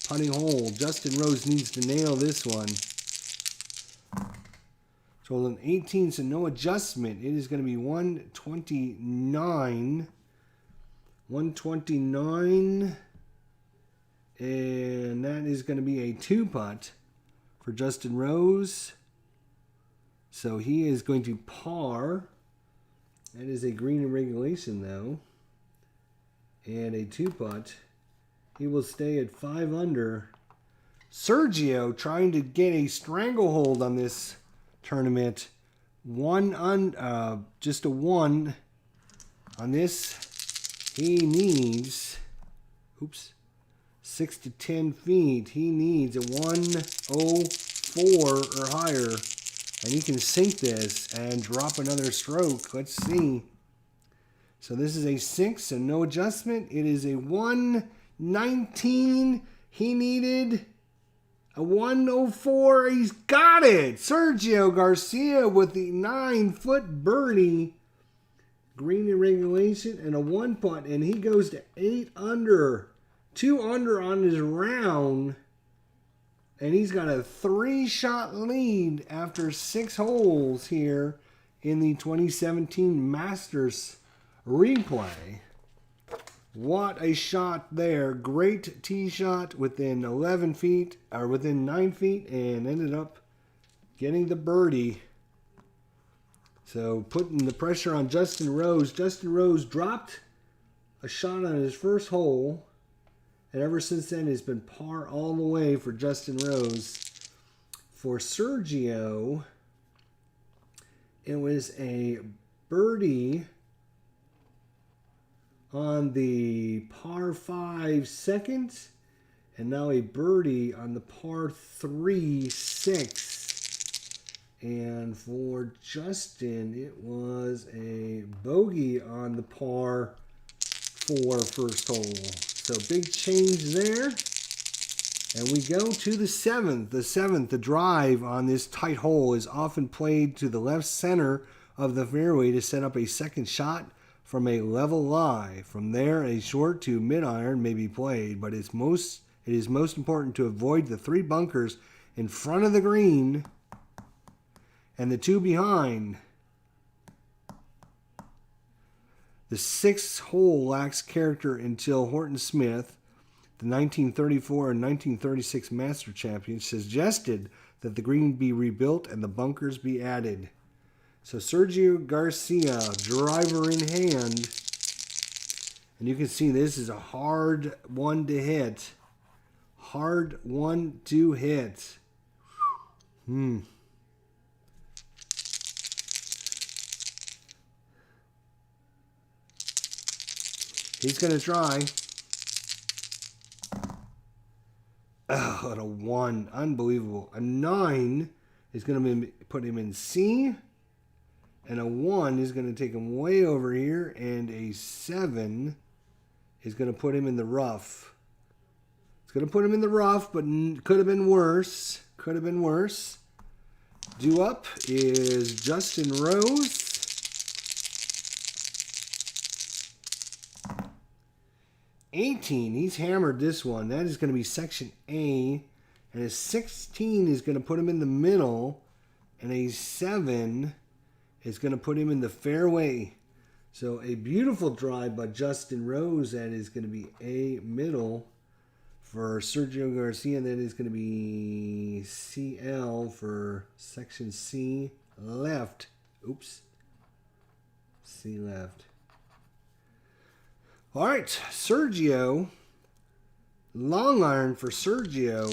putting hole. Justin Rose needs to nail this one. So an 18, so no adjustment. It is going to be 129. 129. And that is going to be a 2-putt for Justin Rose. So he is going to par. That is a green in regulation, though. And a 2-putt. He will stay at 5 under. Sergio trying to get a stranglehold on this tournament. Just a 1 on this. He needs, 6 to 10 feet. He needs a 104 or higher. And he can sink this and drop another stroke. Let's see. So this is a 6 and no adjustment. It is a 119. He needed a 104. He's got it. Sergio Garcia with the 9-foot birdie. Green in regulation and a 1-putt. And he goes to 8 under. 2 under on his round. And he's got a 3-shot lead after 6 holes here in the 2017 Masters replay. What a shot there. Great tee shot within 11 feet, or within 9 feet, and ended up getting the birdie. So putting the pressure on Justin Rose. Justin Rose dropped a shot on his first hole. And ever since then, it's been par all the way for Justin Rose. For Sergio, it was a birdie on the par 5 second. And now a birdie on the par 3 6. And for Justin, it was a bogey on the par 4 first hole. So big change there. And we go to the 7th. The 7th, the drive on this tight hole is often played to the left center of the fairway to set up a second shot from a level lie. From there, a short to mid-iron may be played, but it is most important to avoid the 3 bunkers in front of the green and the 2 behind. The 6th hole lacks character until Horton Smith, the 1934 and 1936 Master champion, suggested that the green be rebuilt and the bunkers be added. So Sergio Garcia, driver in hand. And you can see this is a hard one to hit. Hard one to hit. He's going to try. Oh, and a 1. Unbelievable. A 9 is going to put him in C. And a 1 is going to take him way over here. And a 7 is going to put him in the rough. It's going to put him in the rough, but could have been worse. Could have been worse. Due up is Justin Rose. 18, he's hammered this one. That is going to be section A. And a 16 is going to put him in the middle. And a 7 is going to put him in the fairway. So a beautiful drive by Justin Rose. That is going to be A middle for Sergio Garcia. That is going to be CL for section C left. Oops. C left. All right, Sergio. Long iron for Sergio.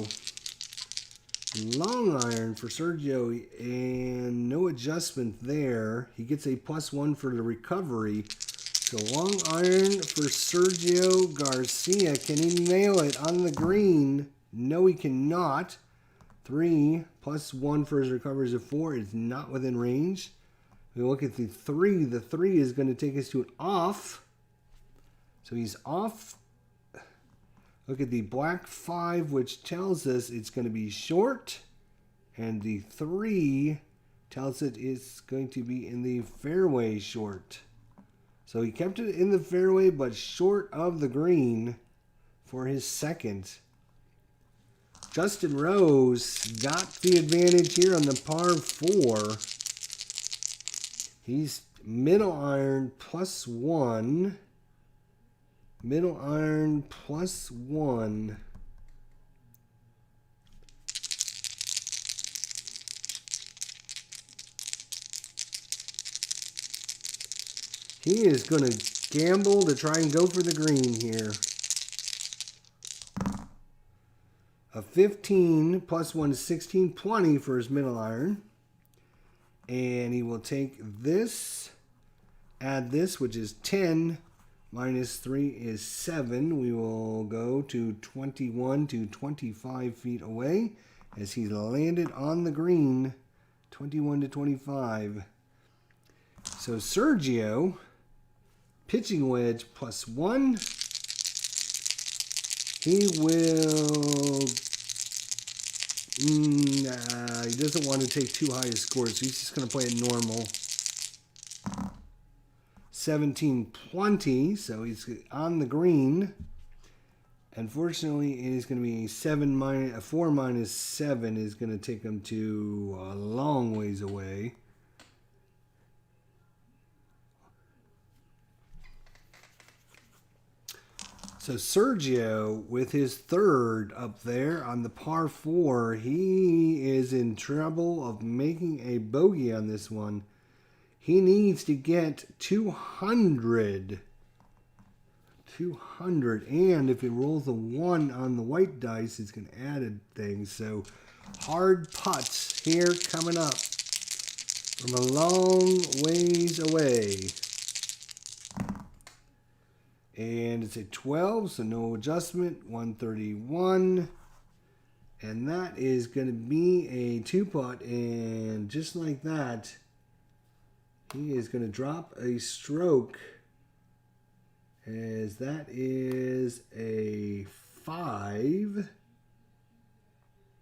Long iron for Sergio, and no adjustment there. He gets a +1 for the recovery. So long iron for Sergio Garcia. Can he nail it on the green? No, he cannot. 3 plus 1 for his recovery is a 4. It's not within range. We look at the 3. The 3 is going to take us to an off. So he's off. Look at the black 5, which tells us it's going to be short. And the 3 tells it it's going to be in the fairway short. So he kept it in the fairway, but short of the green for his second. Justin Rose got the advantage here on the par 4. He's middle iron plus 1. Middle iron plus 1. He is going to gamble to try and go for the green here. A 15 plus 1 is 16, 20 for his middle iron. And he will take this, add this, which is 10. Minus 3 is 7. We will go to 21 to 25 feet away as he landed on the green. 21 to 25. So Sergio, pitching wedge plus 1. He will... he doesn't want to take too high a score, so he's just going to play it normal. 17-20, so he's on the green. Unfortunately, it is going to be 4 minus 7 is going to take him to a long ways away. So Sergio, with his third up there on the par 4, he is in trouble of making a bogey on this one. He needs to get 200. 200. And if it rolls a 1 on the white dice, it's going to add a thing. So hard putts here coming up from a long ways away. And it's a 12, so no adjustment. 131. And that is going to be a 2-putt. And just like that, he is going to drop a stroke, as that is a 5.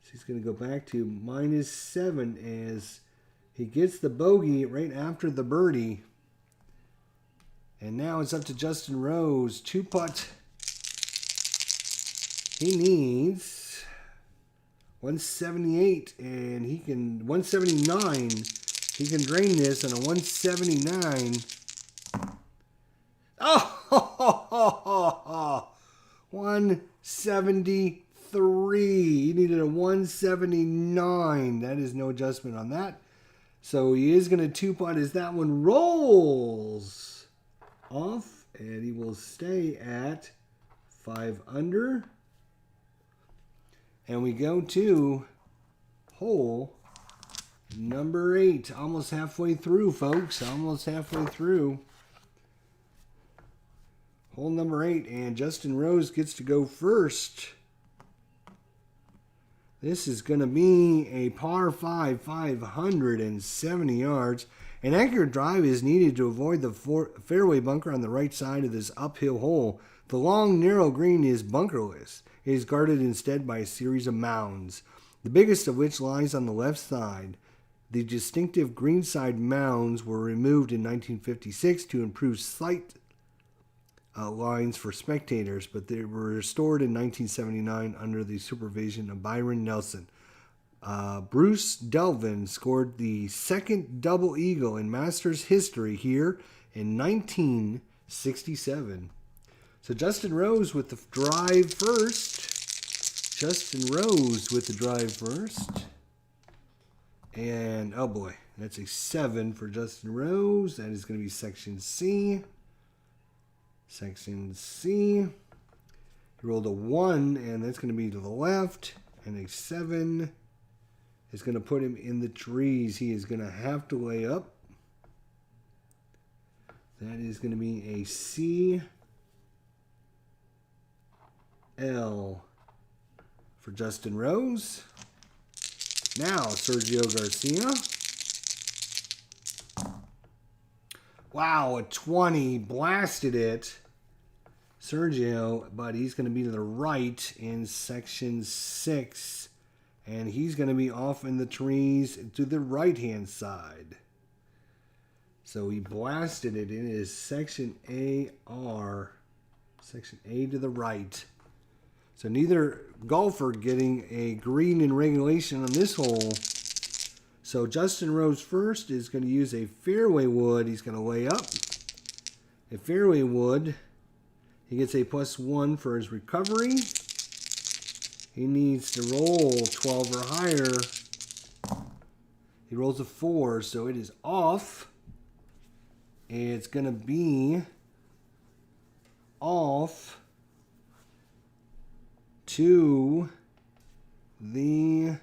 So he's going to go back to minus 7 as he gets the bogey right after the birdie. And now it's up to Justin Rose. 2-putt. He needs 178, and he can 179. He can drain this on a 179. Oh, 173. He needed a 179. That is no adjustment on that. So he is going to 2-putt as that one rolls off, and he will stay at 5 under. And we go to hole number 8. Almost halfway through, folks. Almost halfway through. Hole number 8, and Justin Rose gets to go first. This is going to be a par 5, 570 yards. An accurate drive is needed to avoid the fairway bunker on the right side of this uphill hole. The long, narrow green is bunkerless. It is guarded instead by a series of mounds, the biggest of which lies on the left side. The distinctive greenside mounds were removed in 1956 to improve sight lines for spectators, but they were restored in 1979 under the supervision of Byron Nelson. Bruce Delvin scored the second double eagle in Masters history here in 1967. So Justin Rose with the drive first. Justin Rose with the drive first. And, oh boy, that's a 7 for Justin Rose. That is going to be section C. Section C. He rolled a 1, and that's going to be to the left. And a 7 is going to put him in the trees. He is going to have to lay up. That is going to be a C. L for Justin Rose. Now, Sergio Garcia. Wow, a 20. Blasted it. Sergio, but he's going to be to the right in section 6. And he's going to be off in the trees to the right-hand side. So he blasted it in his section AR. Section A to the right. So neither golfer getting a green in regulation on this hole. So Justin Rose first is going to use a fairway wood. He's going to lay up. A fairway wood. He gets a +1 for his recovery. He needs to roll 12 or higher. He rolls a 4, so it is off. It's going to be off to the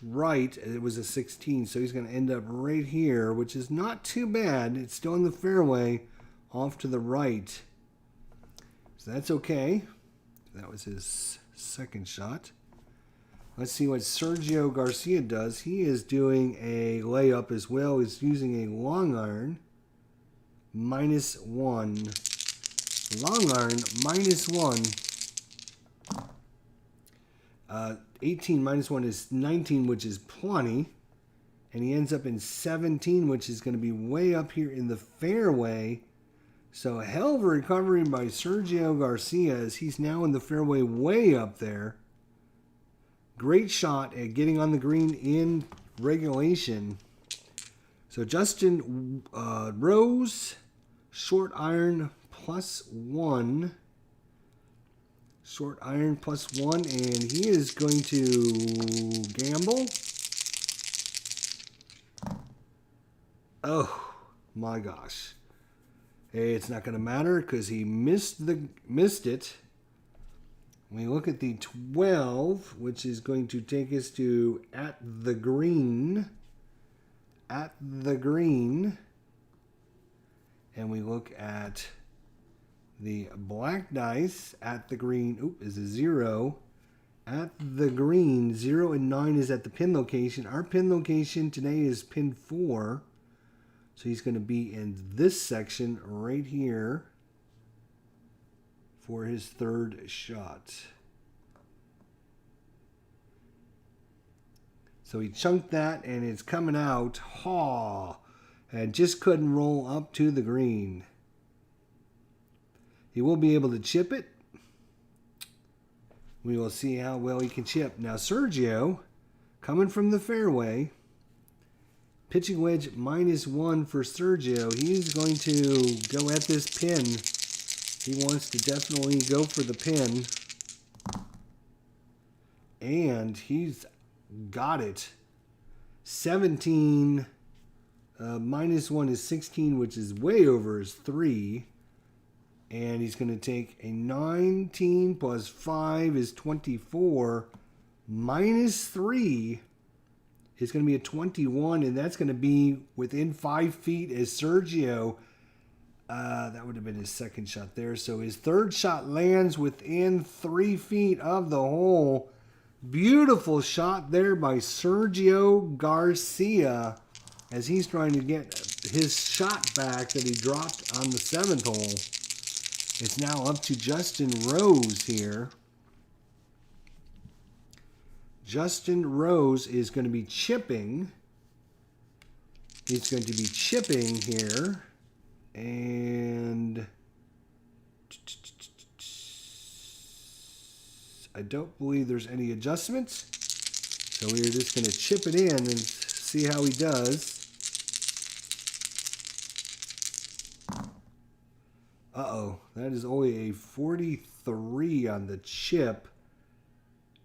right. It was a 16, so he's going to end up right here, which is not too bad. It's still in the fairway, off to the right. So that's okay. That was his second shot. Let's see what Sergio Garcia does. He is doing a layup as well. He's using a long iron. -1. Long iron, -1. 18 -1 is 19, which is plenty. And he ends up in 17, which is going to be way up here in the fairway. So a hell of a recovery by Sergio Garcia as he's now in the fairway way up there. Great shot at getting on the green in regulation. So Justin Rose, short iron +1. Short iron +1, and he is going to gamble. Oh my gosh. It's not going to matter because he missed it. We look at the 12, which is going to take us to at the green. At the green. And we look at the black dice at the green. Oop, is a 0. At the green, 0 and 9 is at the pin location. Our pin location today is pin 4. So he's going to be in this section right here for his third shot. So he chunked that and it's coming out. Haw! And just couldn't roll up to the green. He will be able to chip it. We will see how well he can chip. Now Sergio, coming from the fairway, pitching wedge -1 for Sergio. He's going to go at this pin. He wants to definitely go for the pin. And he's got it. 17 -1 is 16, which is way over his 3. And he's going to take a 19 plus 5 is 24. -3 is going to be a 21, and that's going to be within 5 feet as Sergio. That would have been his second shot there. So his third shot lands within 3 feet of the hole. Beautiful shot there by Sergio Garcia as he's trying to get his shot back that he dropped on the 7th hole. It's now up to Justin Rose here. Justin Rose is going to be chipping. He's going to be chipping here. And I don't believe there's any adjustments. So we're just going to chip it in and see how he does. Uh-oh, that is only a 43 on the chip.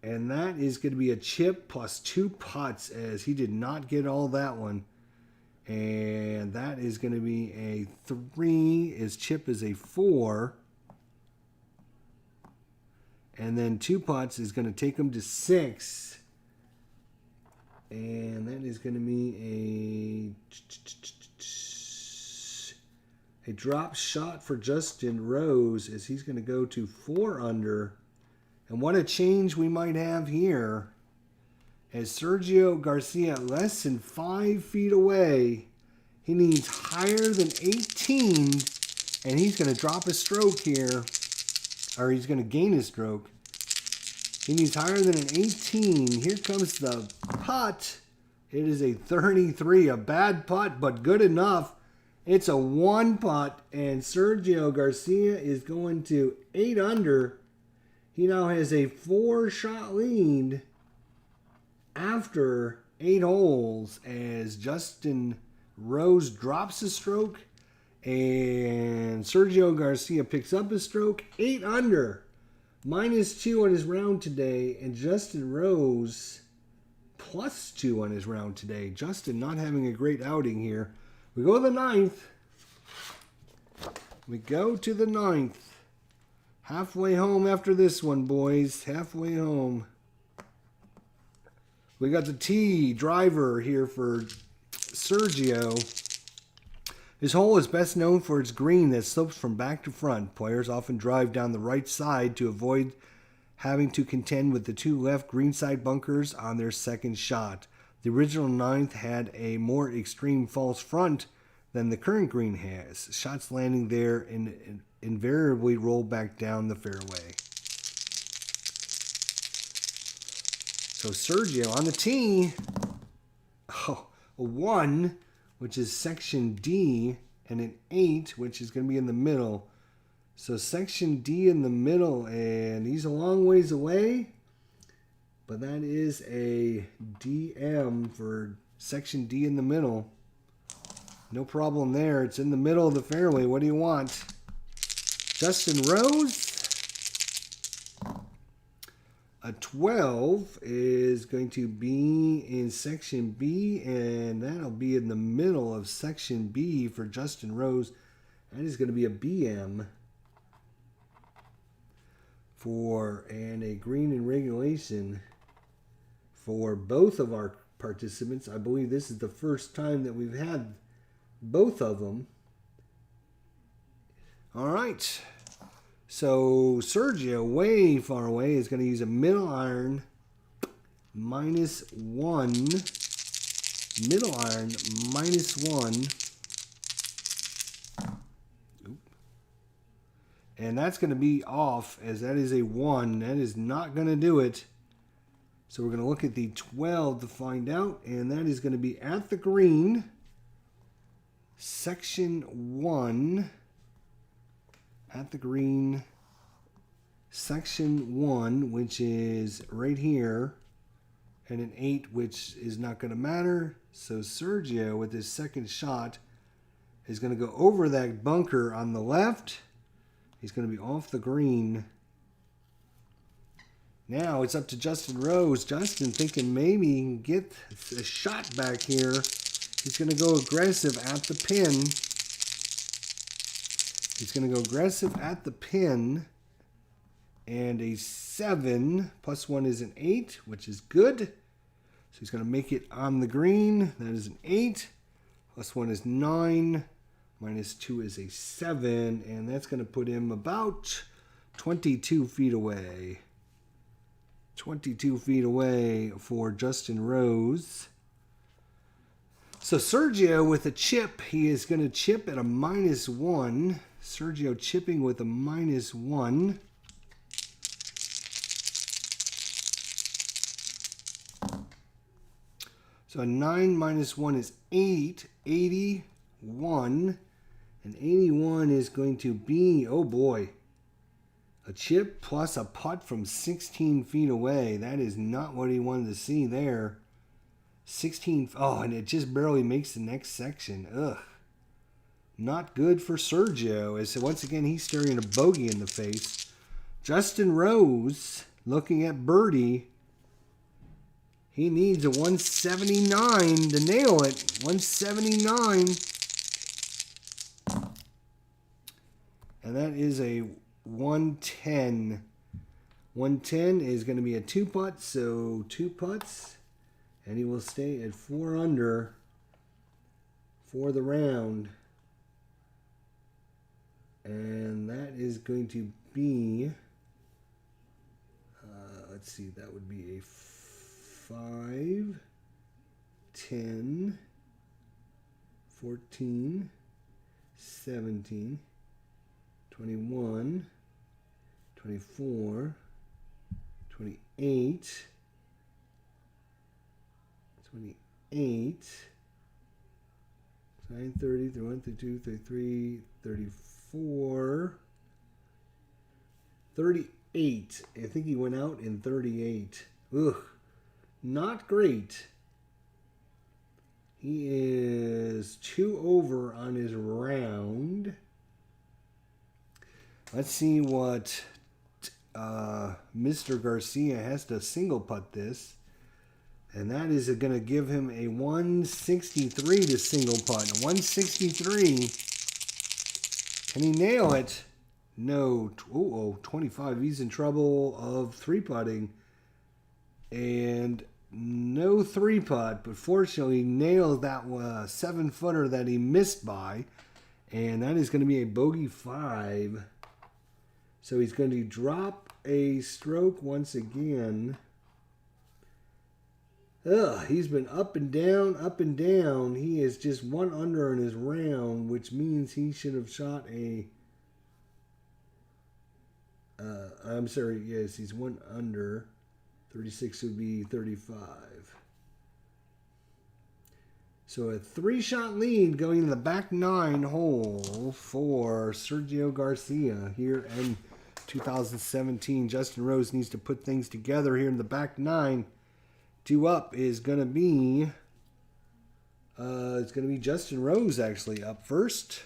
And that is going to be a chip plus 2 putts as he did not get all that one. And that is going to be a 3. His chip is a 4. And then 2 putts is going to take him to 6. And that is going to be a drop shot for Justin Rose as he's going to go to 4 under. And what a change we might have here. As Sergio Garcia less than 5 feet away. He needs higher than 18, and he's going to drop a stroke here, or he's going to gain a stroke. He needs higher than an 18. Here comes the putt. It is a 33, a bad putt, but good enough. It's a 1 putt, and Sergio Garcia is going to 8 under. He now has a 4-shot lead after 8 holes as Justin Rose drops a stroke and Sergio Garcia picks up a stroke. 8 under. -2 on his round today, and Justin Rose +2 on his round today. Justin not having a great outing here. We go to the 9th. We go to the 9th. Halfway home after this one, boys. Halfway home. We got the tee driver here for Sergio. This hole is best known for its green that slopes from back to front. Players often drive down the right side to avoid having to contend with the 2 left greenside bunkers on their second shot. The original 9th had a more extreme false front than the current green has. Shots landing there invariably roll back down the fairway. So Sergio on the tee. Oh, a 1, which is section D, and an 8, which is going to be in the middle. So section D in the middle, and he's a long ways away. But that is a DM for section D in the middle. No problem there. It's in the middle of the fairway. What do you want? Justin Rose. A 12 is going to be in section B, and that'll be in the middle of section B for Justin Rose. That is going to be a BM and a green in regulation for both of our participants. I believe this is the first time that we've had both of them. All right. So Sergio, way far away, is going to use a middle iron -1. Middle iron -1. And that's going to be off, as that is a 1. That is not going to do it. So we're going to look at the 12 to find out. And that is going to be at the green. Section 1. At the green, section 1, which is right here, and an 8, which is not going to matter. So Sergio, with his second shot, is going to go over that bunker on the left. He's going to be off the green. Now it's up to Justin Rose. Justin thinking maybe he can get a shot back here. He's going to go aggressive at the pin. He's going to go aggressive at the pin, and a 7 +1 is an 8, which is good. So he's going to make it on the green. That is an 8. +1 is 9. -2 is a 7, and that's going to put him about 22 feet away. 22 feet away for Justin Rose. So Sergio with a chip, he is going to chip at a -1. Sergio chipping with a -1. So a 9 -1 is 8. 81. And 81 is going to be, oh boy, a chip plus a putt from 16 feet away. That is not what he wanted to see there. 16, oh, and it just barely makes the next section. Ugh. Not good for Sergio, as once again he's staring a bogey in the face. Justin Rose looking at birdie. He needs a 179 to nail it. 179. And that is a 110. 110 is going to be a 2-putt, so 2 putts. And he will stay at 4 under for the round. And that is going to be, let's see, that would be a 5, 10, 14, 17, 21, 24, 28, 9, 30, 31, 32, 33, 34, 38. I think he went out in 38. Ugh, not great. He is 2 over on his round. Let's see what Mr. Garcia has to single putt this. And that is going to give him a 163 to single putt. A 163. Can he nail it? No. 25. He's in trouble of 3-putting. And no 3-putt. But fortunately, he nailed that 7-footer that he missed by. And that is going to be a bogey 5. So he's going to drop a stroke once again. He's been up and down, up and down. He is just 1 under in his round, which means he should have shot a... I'm sorry, yes, he's 1 under. 36 would be 35. So a 3-shot lead going to the back 9 hole for Sergio Garcia here in 2017. Justin Rose needs to put things together here in the back 9. 2 up is going to be, it's going to be Justin Rose actually up first.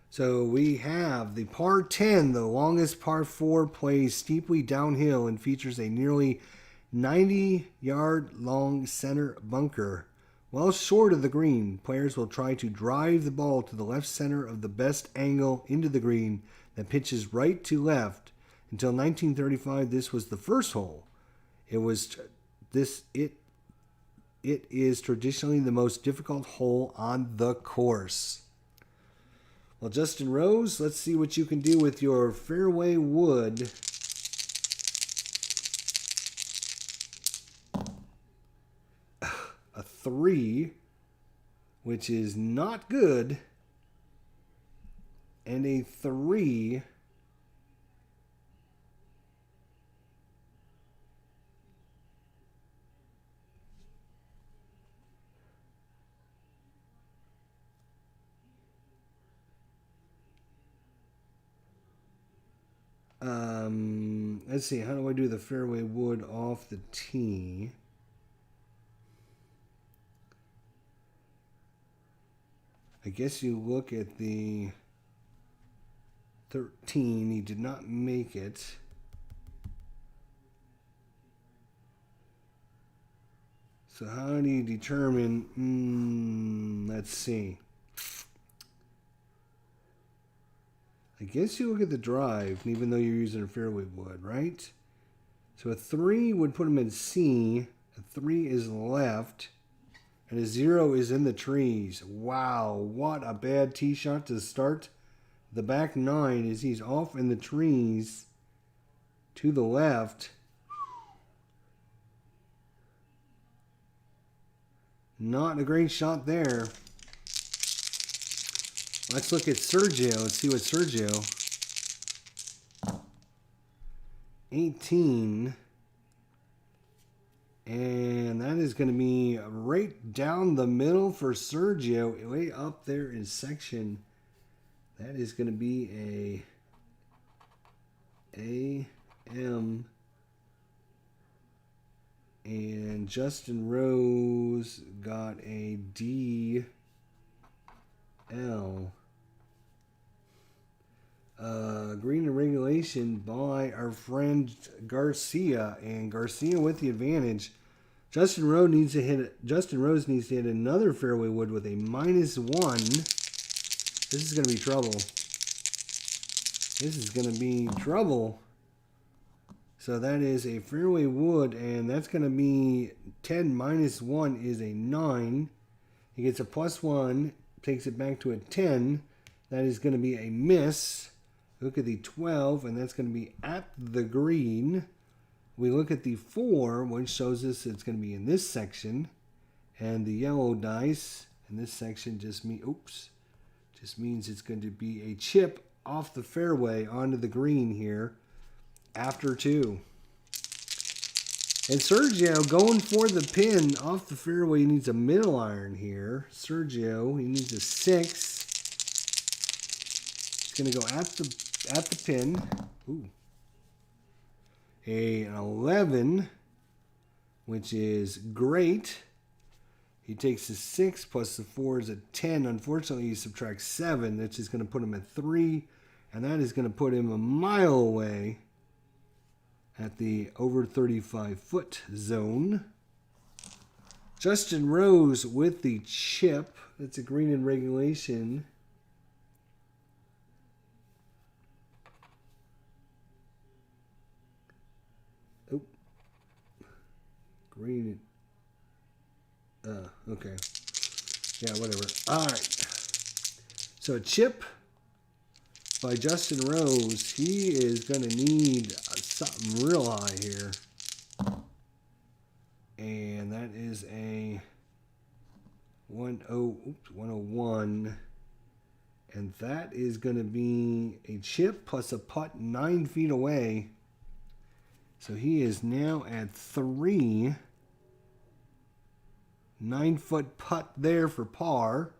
So we have the par 10, the longest par 4, plays steeply downhill and features a nearly 90-yard long center bunker. Well short of the green, players will try to drive the ball to the left center of the best angle into the green that pitches right to left. Until 1935, this was the first hole. It is traditionally the most difficult hole on the course. Well, Justin Rose, let's see what you can do with your fairway wood. A 3, which is not good, and a 3. Let's see, how do I do the fairway wood off the tee? I guess you look at the 13. He did not make it. So how do you determine, let's see. I guess you look at the drive, even though you're using a fairway wood, right? So a 3 would put him in C. A 3 is left. And a 0 is in the trees. Wow, what a bad tee shot to start the back 9 as he's off in the trees to the left. Not a great shot there. Let's look at Sergio and see what Sergio. 18. And that is going to be right down the middle for Sergio. Way up there in section. That is going to be a AM. And Justin Rose got a DL. Green and regulation by our friend Garcia, and Garcia with the advantage. Justin Rose needs to hit another fairway wood with a -1. This is going to be trouble. So that is a fairway wood, and that's going to be 10 minus 1 is a 9. He gets a +1, takes it back to a 10. That is going to be a miss. Look at the 12, and that's going to be at the green. we look at the 4, which shows us it's going to be in this section. And the yellow dice in this section just means it's going to be a chip off the fairway onto the green here after 2. And Sergio going for the pin off the fairway. He needs a middle iron here. Sergio, he needs a 6. He's going to go at the pin. Ooh. An 11, which is great. He takes a 6 plus the 4 is a 10. Unfortunately, he subtracts 7. That's just going to put him at 3. And that is going to put him a mile away at the over 35-foot zone. Justin Rose with the chip. That's a green in regulation. Oh. Green. Okay. Yeah, whatever. All right. So a chip by Justin Rose. He is going to need something real high here. And that is a 101. And that is going to be a chip plus a putt 9 feet away. So he is now at 3. 9-foot putt there for par.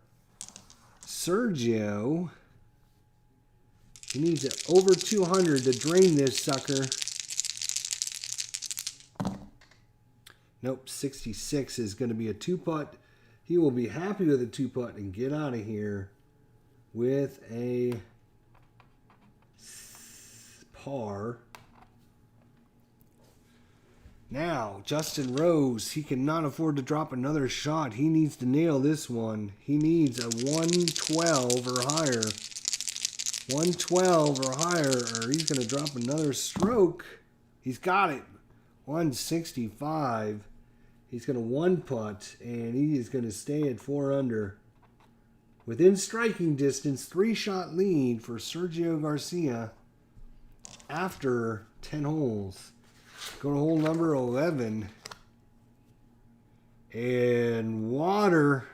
Sergio, he needs it over 200 to drain this sucker. Nope, 66 is going to be a 2-putt. He will be happy with a 2-putt and get out of here with a par. Now, Justin Rose, he cannot afford to drop another shot. He needs to nail this one. He needs a 112 or higher. 112 or higher, or he's going to drop another stroke. He's got it. 165. He's going to 1-putt, and he is going to stay at 4 under. Within striking distance, 3-shot lead for Sergio Garcia after 10 holes. Go to hole number 11. And water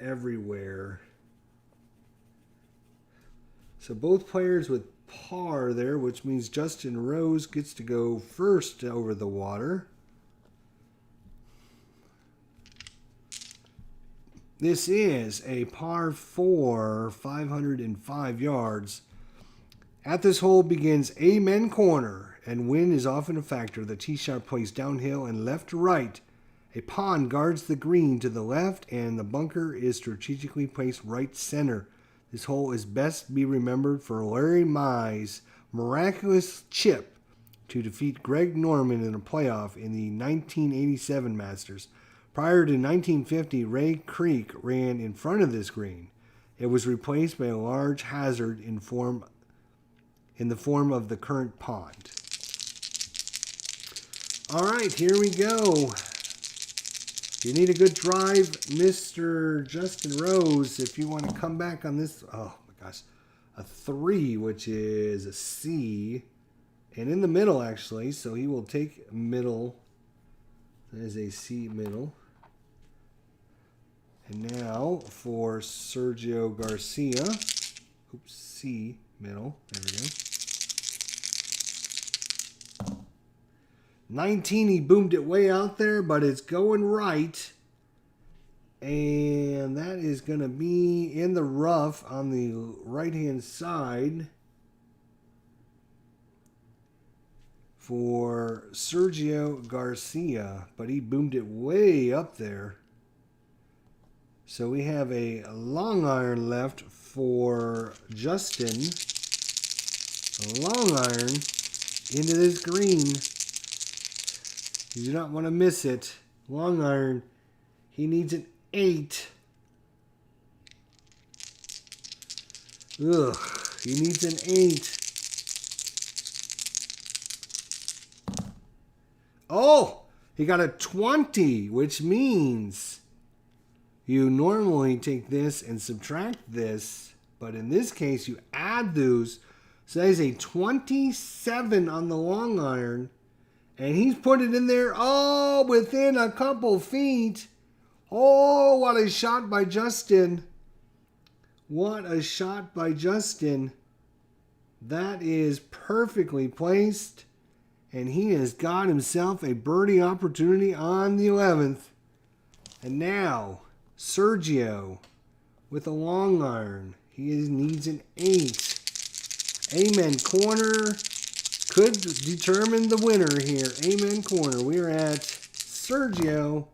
everywhere. So both players with par there, which means Justin Rose gets to go first over the water. This is a par 4, 505 yards. At this hole begins Amen Corner, and wind is often a factor. The tee shot plays downhill and left to right. A pond guards the green to the left, and the bunker is strategically placed right center. This hole is best be remembered for Larry Mize' miraculous chip to defeat Greg Norman in a playoff in the 1987 Masters. Prior to 1950, Ray Creek ran in front of this green. It was replaced by a large hazard in the form of the current pond. All right, here we go. You need a good drive, Mr. Justin Rose, if you want to come back on this. Oh, my gosh. A 3, which is a C. And in the middle, actually. So he will take middle. That is a C middle. And now for Sergio Garcia. Oops, C middle. There we go. 19, he boomed it way out there, but it's going right. And that is going to be in the rough on the right-hand side for Sergio Garcia. But he boomed it way up there. So we have a long iron left for Justin. A long iron into this green. You do not want to miss it. Long iron. He needs an 8. Ugh. He needs an 8. Oh! He got a 20, which means you normally take this and subtract this. But in this case, you add those. So that is a 27 on the long iron. And he's put it in there, oh, within a couple feet. Oh, what a shot by Justin. What a shot by Justin. That is perfectly placed. And he has got himself a birdie opportunity on the 11th. And now, Sergio with a long iron. He needs an 8. Amen corner could determine the winner here. Amen corner. We're at Sergio.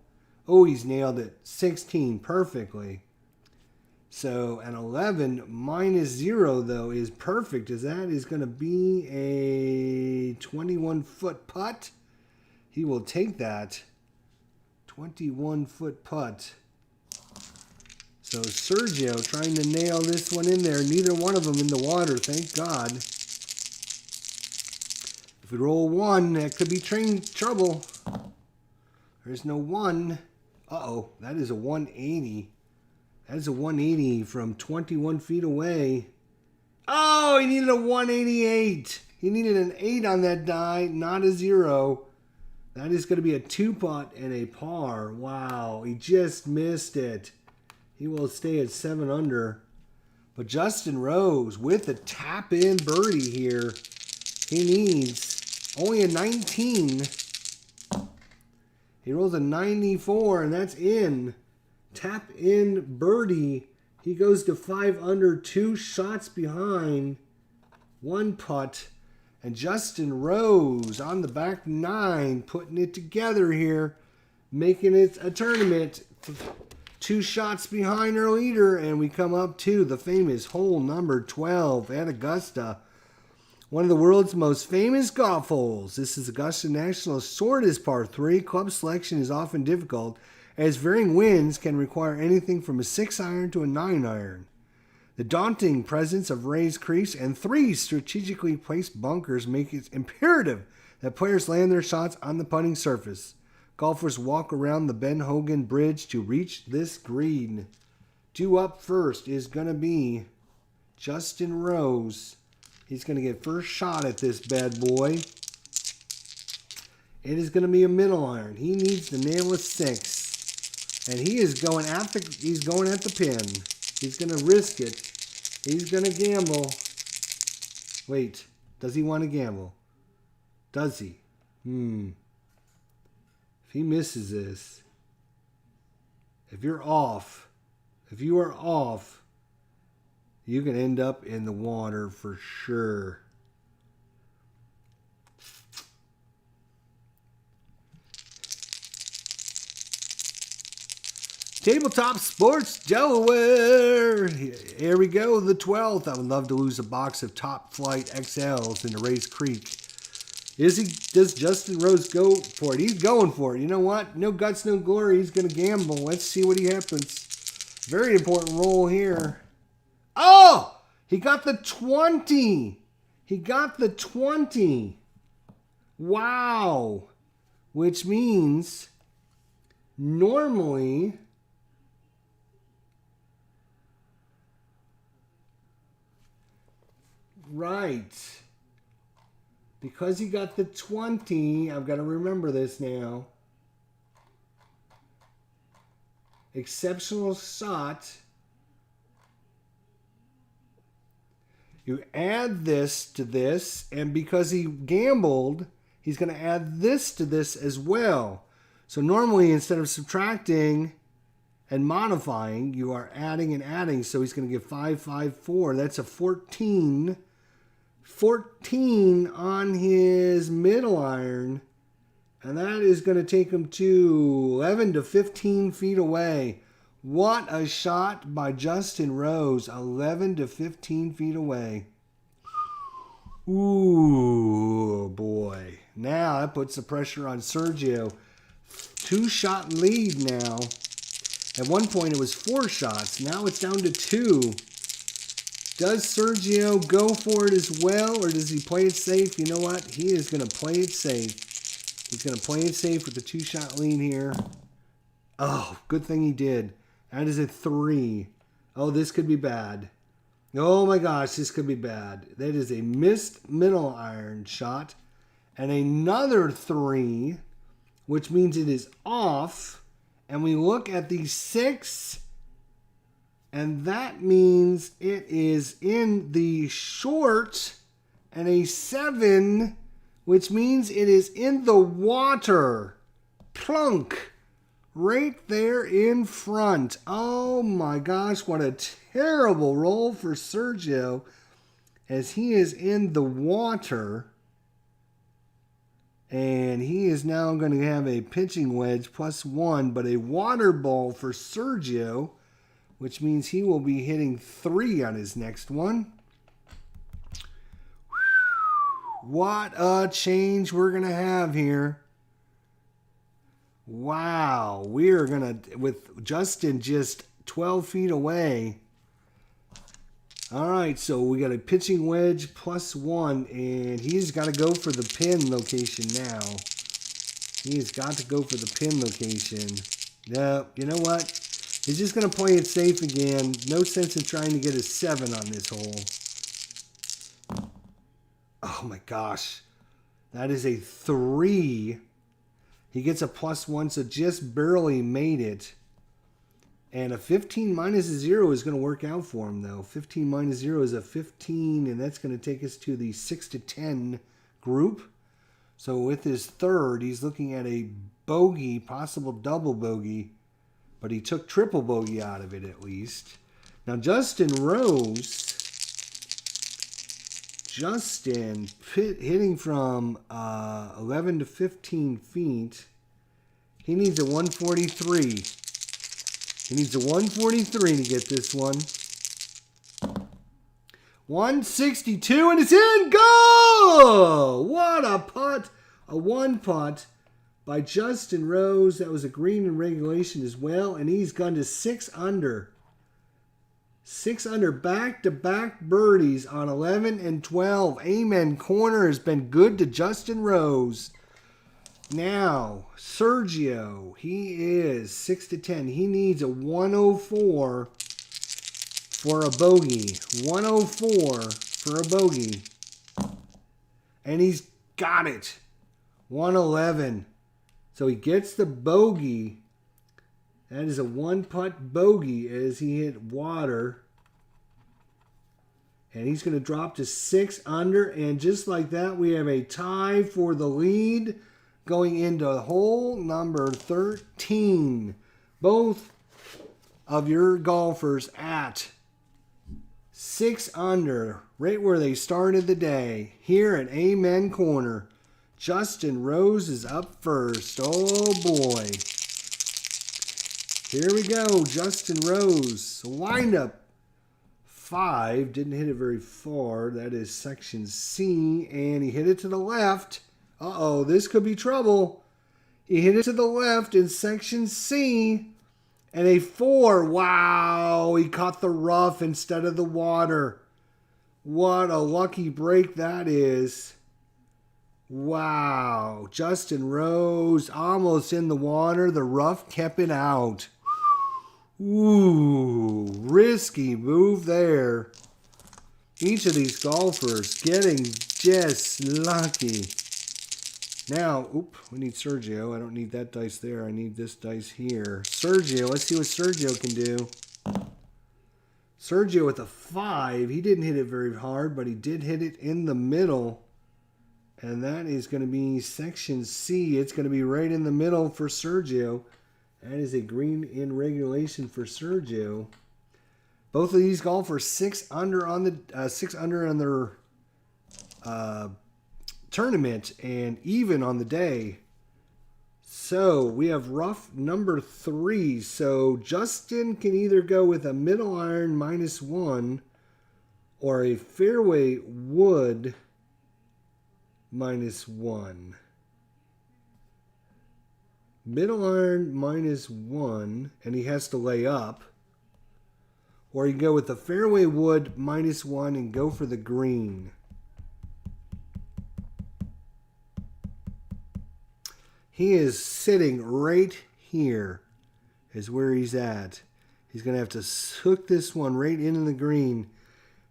Oh, he's nailed it. 16 perfectly. So an 11 minus 0, though, is perfect, as that is going to be a 21-foot putt. He will take that 21-foot putt. So Sergio trying to nail this one in there. Neither one of them in the water, thank God. If we roll 1, that could be train trouble. There's no 1. Uh-oh, that is a 180. That is a 180 from 21 feet away. Oh, he needed a 188. He needed an 8 on that die, not a 0. That is going to be a 2-putt and a par. Wow, he just missed it. He will stay at 7 under. But Justin Rose with a tap-in birdie here. He needs only a 19. He rolls a 94, and that's in. Tap-in birdie. He goes to 5 under, 2 shots behind. 1 putt. And Justin Rose on the back 9, putting it together here. Making it a tournament. 2 shots behind our leader, and we come up to the famous hole number 12 at Augusta. One of the world's most famous golf holes. This is Augusta National's shortest par 3. Club selection is often difficult, as varying winds can require anything from a 6-iron to a 9-iron. The daunting presence of raised creeks and 3 strategically placed bunkers make it imperative that players land their shots on the putting surface. Golfers walk around the Ben Hogan Bridge to reach this green. 2 up first is going to be Justin Rose. He's going to get first shot at this bad boy. It is going to be a middle iron. He needs to nail a 6. And he is going at the pin. He's going to risk it. He's going to gamble. Wait, does he want to gamble? Does he? If he misses this, if you are off, you can end up in the water for sure. Tabletop Sports Delaware. Here we go, the 12th. I would love to lose a box of Top Flight XLs into Race Creek. Does Justin Rose go for it? He's going for it. You know what? No guts, no glory. He's going to gamble. Let's see what happens. Very important roll here. Oh! He got the 20. He got the 20. Wow. Which means normally right. Because he got the 20, I've got to remember this now. Exceptional shot. You add this to this, and because he gambled, he's going to add this to this as well. So normally, instead of subtracting and modifying, you are adding and adding. So he's going to get 5, 5, 4. That's a 14. 14 on his middle iron, and that is going to take him to 11 to 15 feet away. What a shot by Justin Rose, 11 to 15 feet away. Ooh, boy. Now that puts the pressure on Sergio. 2-shot lead now. At one point it was 4 shots. Now it's down to 2. Does Sergio go for it as well, or does he play it safe? You know what? He is going to play it safe. He's going to play it safe with the 2-shot lead here. Oh, good thing he did. That is a 3. Oh, this could be bad. Oh my gosh, this could be bad. That is a missed middle iron shot. And another 3, which means it is off. And we look at the 6, and that means it is in the short, and a 7, which means it is in the water. Plunk. Right there in front. Oh my gosh, what a terrible roll for Sergio as he is in the water. And he is now going to have a pitching wedge +1, but a water ball for Sergio, which means he will be hitting 3 on his next one. What a change we're going to have here. Wow, we are going to, with Justin just 12 feet away. All right, so we got a pitching wedge +1, and he's got to go for the pin location now. He's got to go for the pin location. No, you know what? He's just going to play it safe again. No sense in trying to get a 7 on this hole. Oh my gosh. That is a 3. He gets a +1, so just barely made it. And a 15 minus a 0 is going to work out for him, though. 15 minus 0 is a 15, and that's going to take us to the 6 to 10 group. So with his third, he's looking at a bogey, possible double bogey, but he took triple bogey out of it at least. Now Justin Rose, hitting from 11 to 15 feet. He needs a 143. He needs a 143 to get this one. 162, and it's in. Go! What a putt. A 1 putt by Justin Rose. That was a green in regulation as well, and he's gone to 6 under. 6 under, back-to-back birdies on 11 and 12. Amen Corner has been good to Justin Rose. Now, Sergio, he is 6 to 10. He needs a 104 for a bogey. 104 for a bogey. And he's got it. 111. So he gets the bogey. That is a 1-putt bogey as he hit water. And he's going to drop to 6 under. And just like that, we have a tie for the lead going into hole number 13. Both of your golfers at 6 under, right where they started the day. Here at Amen Corner, Justin Rose is up first. Oh boy. Here we go, Justin Rose. Wind up 5, didn't hit it very far. That is section C, and he hit it to the left. Uh-oh, this could be trouble. He hit it to the left in section C, and a 4. Wow, he caught the rough instead of the water. What a lucky break that is. Wow, Justin Rose almost in the water. The rough kept it out. Ooh, risky move there. Each of these golfers getting just lucky. Now, we need Sergio. I don't need that dice there. I need this dice here. Sergio, let's see what Sergio can do. Sergio with a 5. He didn't hit it very hard, but he did hit it in the middle. And that is going to be section C. It's going to be right in the middle for Sergio. That is a green in regulation for Sergio. Both of these golfers 6 under on the 6 under on their tournament and even on the day. So we have rough number 3. So Justin can either go with a middle iron -1 or a fairway wood -1. Middle iron -1, and he has to lay up. Or you can go with the fairway wood -1 and go for the green. He is sitting right here is where he's at. He's going to have to hook this one right into the green.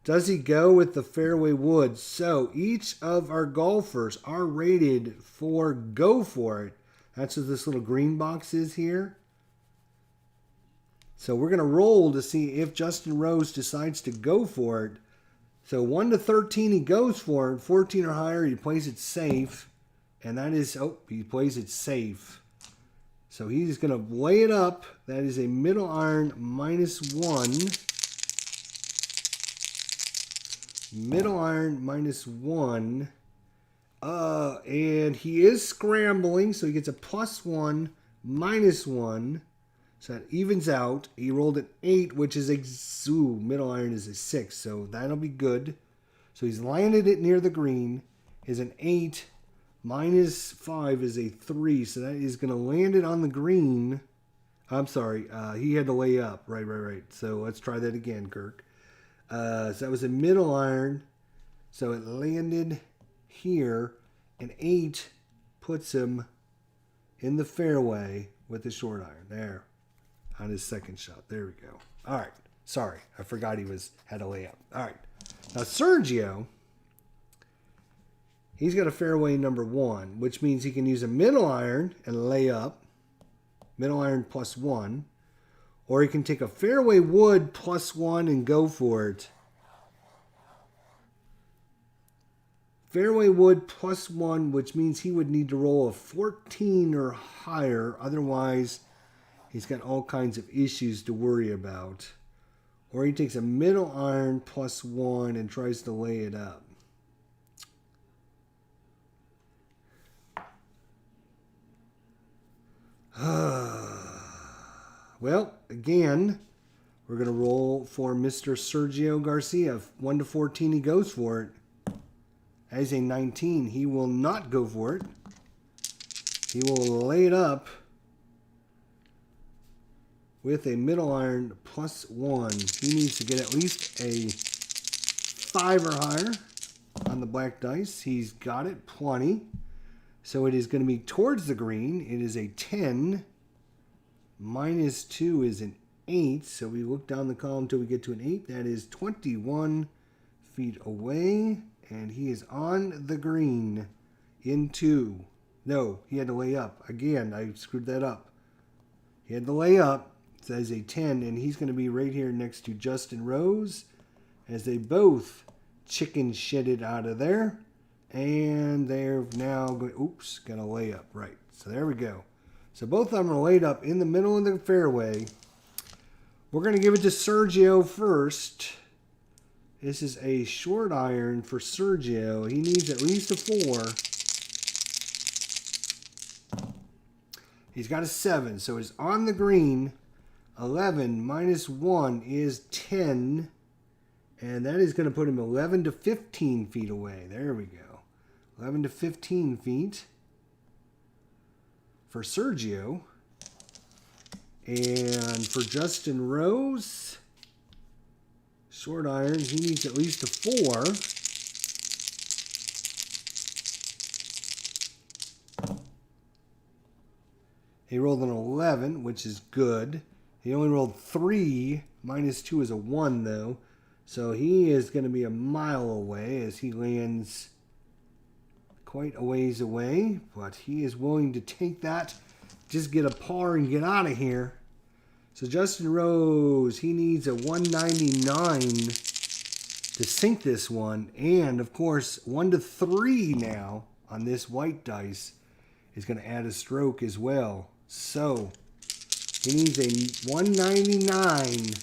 Does he go with the fairway wood? So each of our golfers are rated for go for it. That's what this little green box is here. So we're going to roll to see if Justin Rose decides to go for it. So 1 to 13, he goes for it. 14 or higher, he plays it safe. And that is, oh, he plays it safe. So he's going to lay it up. That is a middle iron -1. Middle iron -1. And he is scrambling, so he gets a +1, -1. So that evens out. He rolled an 8, which is a middle iron is a 6, so that'll be good. So he's landed it near the green. Is an 8 -5 is a 3, so that is going to land it on the green. I'm sorry, he had to lay up. Right. So let's try that again, Kirk. So that was a middle iron. So it landed here. An 8 puts him in the fairway with the short iron. There. On his second shot. There we go. All right. Sorry. I forgot he had a layup. All right. Now, Sergio, he's got a fairway #1, which means he can use a middle iron and lay up. Middle iron +1. Or he can take a fairway wood +1 and go for it. Fairway wood +1, which means he would need to roll a 14 or higher. Otherwise, he's got all kinds of issues to worry about. Or he takes a middle iron +1 and tries to lay it up. Well, again, we're going to roll for Mr. Sergio Garcia. 1 to 14, he goes for it. As a 19, he will not go for it. He will lay it up with a middle iron +1. He needs to get at least a 5 or higher on the black dice. He's got it, plenty. So it is going to be towards the green. It is a 10. -2 is an 8. So we look down the column until we get to an 8. That is 21 feet away. And he is on the green in 2. No, he had to lay up. Again, I screwed that up. He had to lay up. It says a 10. And he's going to be right here next to Justin Rose as they both chicken shitted out of there. And they're now going, oops, going to lay up. Right. So there we go. So both of them are laid up in the middle of the fairway. We're going to give it to Sergio first. This is a short iron for Sergio. He needs at least a 4. He's got a 7, so he's on the green. 11 -1 is 10. And that is going to put him 11 to 15 feet away. There we go. 11 to 15 feet for Sergio. And for Justin Rose, short iron, he needs at least a 4. He rolled an 11, which is good. He only rolled 3. -2 is a 1, though. So he is going to be a mile away as he lands quite a ways away. But he is willing to take that, just get a par and get out of here. So Justin Rose, he needs a 199 to sink this one. And, of course, 1 to 3 now on this white dice is going to add a stroke as well. So he needs a 199.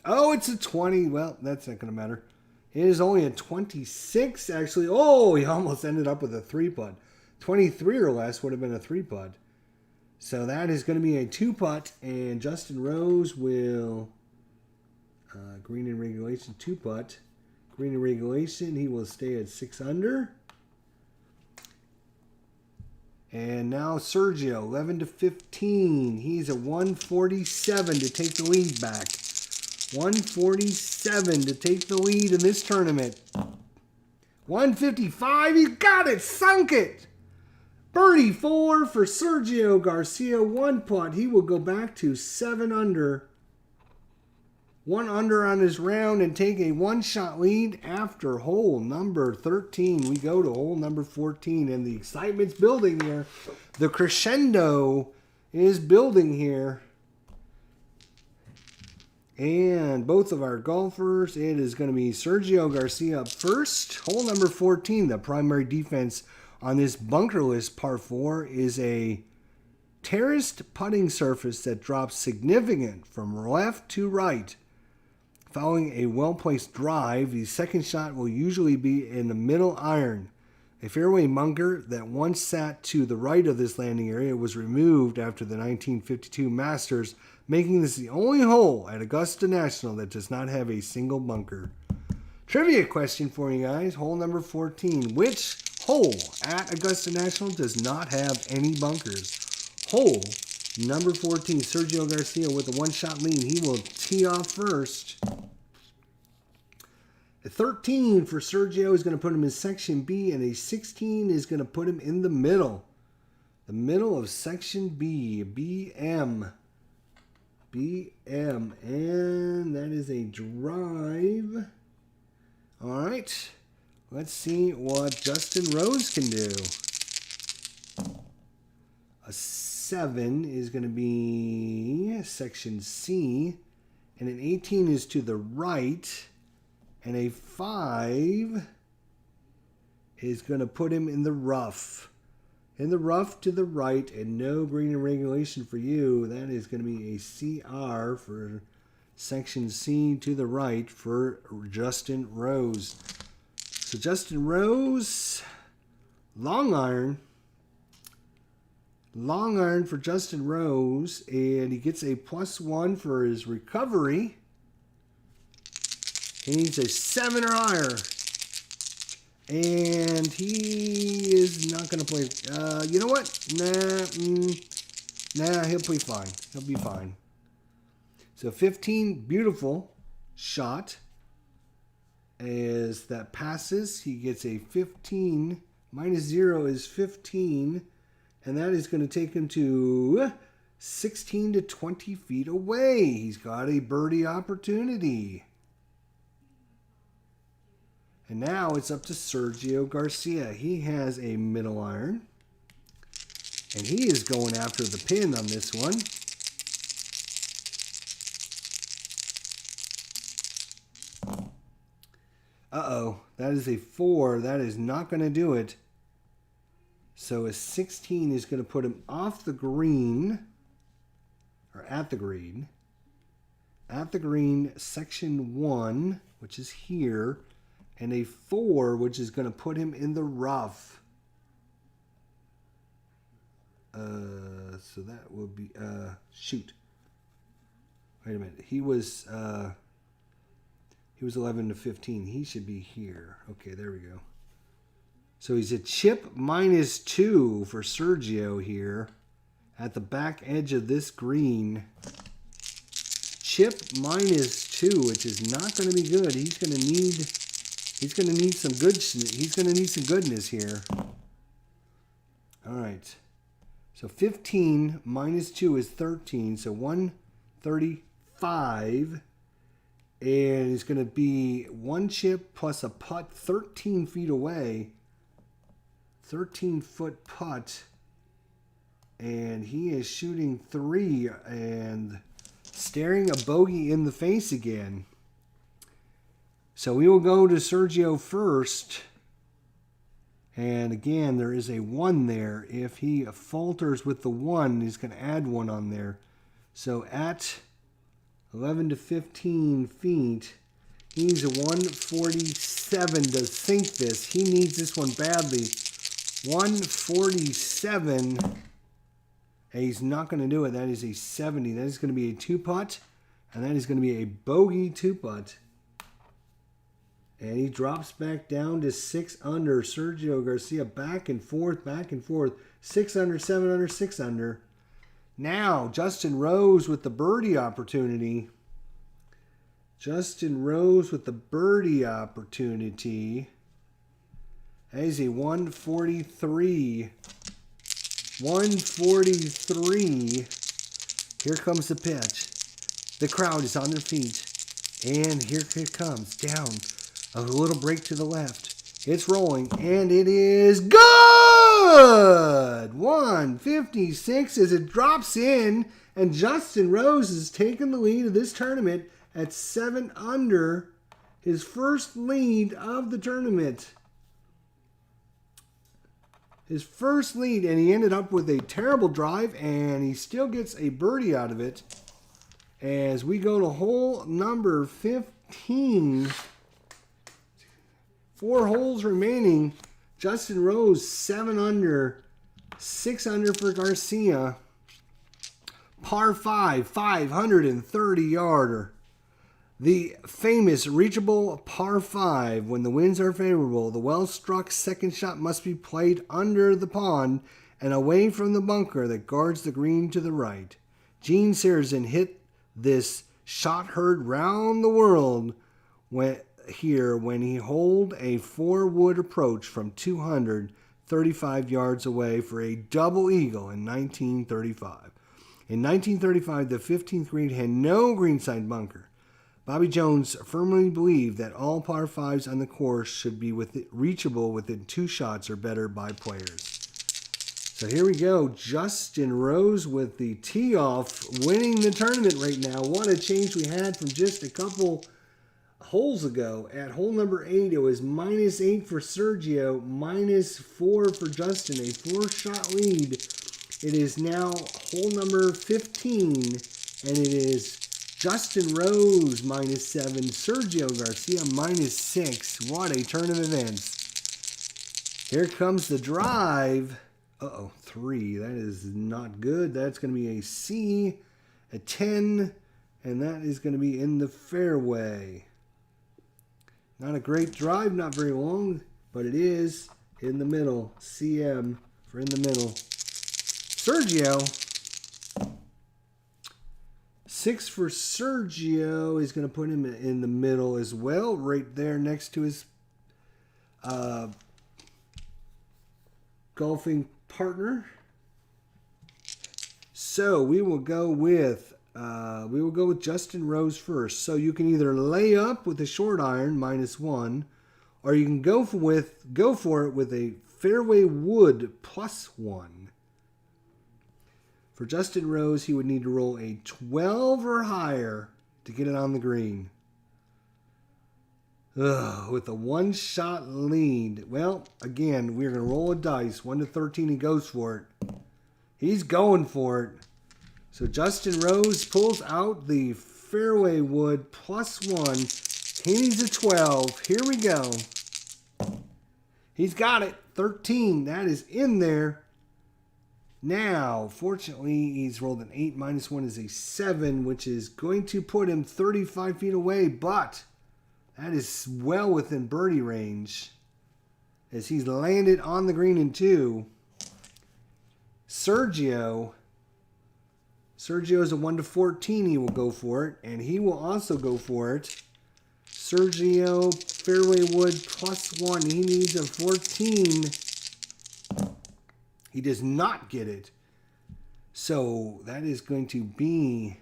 Oh, it's a 20. Well, that's not going to matter. It is only a 26, actually. Oh, he almost ended up with a 3-putt. 23 or less would have been a 3-putt. So that is going to be a 2-putt, and Justin Rose will, green in regulation, 2-putt. Green in regulation, he will stay at 6 under. And now Sergio, 11 to 15. He's a 147 to take the lead back. 147 to take the lead in this tournament. 155, he got it, sunk it. Birdie 4 for Sergio Garcia, 1 putt. He will go back to 7 under 1 under on this round and take a 1-shot lead after hole number 13. We go to hole number 14, and the excitement's building here. The crescendo is building here. And both of our golfers, it is going to be Sergio Garcia up first. Hole number 14, the primary defense on this bunkerless par 4 is a terraced putting surface that drops significant from left to right. Following a well-placed drive, the second shot will usually be in the middle iron. A fairway bunker that once sat to the right of this landing area was removed after the 1952 Masters, making this the only hole at Augusta National that does not have a single bunker. Trivia question for you guys, hole number 14. Which hole at Augusta National does not have any bunkers? Hole number 14, Sergio Garcia with a 1-shot lead. He will tee off first. A 13 for Sergio is going to put him in Section B, and a 16 is going to put him in the middle. The middle of Section B, BM. BM, and that is a drive. All right, let's see what Justin Rose can do. A 7 is going to be Section C, and an 18 is to the right, and a 5 is going to put him in the rough. In the rough to the right, and no green in regulation for you. That is going to be a CR for Section C to the right for Justin Rose. So Justin Rose, long iron. Long iron for Justin Rose, and he gets a +1 for his recovery. He needs a 7 or higher. And he is not going to play. You know what? Nah, he'll be fine. He'll be fine. So 15, beautiful shot. As that passes, he gets a 15. -0 is 15. And that is going to take him to 16 to 20 feet away. He's got a birdie opportunity. And now it's up to Sergio Garcia. He has a middle iron. And he is going after the pin on this one. Uh-oh. That is a 4. That is not going to do it. So a 16 is going to put him off the green. Or at the green. At the green, Section 1, which is here. And a 4, which is going to put him in the rough. So that will be, shoot. Wait a minute. He was 11 to 15. He should be here. Okay, there we go. So he's a chip -2 for Sergio here at the back edge of this green. Chip -2, which is not going to be good. He's going to need some good. He's going to need some goodness here. All right. So 15 -2 is 13. So 135. And it's going to be 1 chip plus a putt 13 feet away. 13-foot putt. And he is shooting 3 and staring a bogey in the face again. So we will go to Sergio first. And again, there is a 1 there. If he falters with the 1, he's going to add 1 on there. So at 11 to 15 feet, he's a 147 to sink this. He needs this one badly. 147. And he's not going to do it. That is a 70. That is going to be a 2-putt. And that is going to be a bogey 2-putt. And he drops back down to 6 under. Sergio Garcia back and forth, back and forth. 6 under, 7 under, 6 under. Now, Justin Rose with the birdie opportunity. Justin Rose with the birdie opportunity. That is a 143. 143. Here comes the pitch. The crowd is on their feet. And here it comes. Down. A little break to the left. It's rolling. And it is good! 156 as it drops in. And Justin Rose has taken the lead of this tournament at 7 under. His first lead of the tournament. His first lead, and he ended up with a terrible drive, and he still gets a birdie out of it. As we go to hole number 15. 4 holes remaining. Justin Rose, 7 under. 6 under for Garcia. Par 5, 530-yarder. The famous reachable par 5. When the winds are favorable, the well-struck second shot must be played under the pond and away from the bunker that guards the green to the right. Gene Sarazen hit this shot heard round the world when he holed a 4-wood approach from 235 yards away for a double eagle in 1935. In 1935, the 15th green had no greenside bunker. Bobby Jones firmly believed that all par 5s on the course should be reachable within 2 shots or better by players. So here we go. Justin Rose with the tee-off, winning the tournament right now. What a change we had from just a couple holes ago. At hole number 8, it was -8 for Sergio, -4 for Justin, a 4-shot lead. It is now hole number 15, and it is Justin Rose -7, Sergio Garcia -6. What a turn of events. Here comes the drive. 3. That is not good. That's going to be a C, a 10, and that is going to be in the fairway. Not a great drive, not very long, but it is in the middle. CM for in the middle. Sergio. 6 for Sergio is going to put him in the middle as well, right there next to his golfing partner. So we will go with Justin Rose first. So you can either lay up with a short iron -1, or you can go for it with a fairway wood +1. For Justin Rose, he would need to roll a 12 or higher to get it on the green. With a 1-shot lead. Well, again, we're going to roll a dice. 1 to 13, he goes for it. He's going for it. So Justin Rose pulls out the fairway wood +1. He needs a 12. Here we go. He's got it. 13. That is in there. Now, fortunately, he's rolled an 8. -1 is a 7, which is going to put him 35 feet away, but that is well within birdie range as he's landed on the green in 2. Sergio is a 1 to 14. He will go for it, and he will also go for it. Sergio, fairway wood +1. He needs a 14. He does not get it. So that is going to be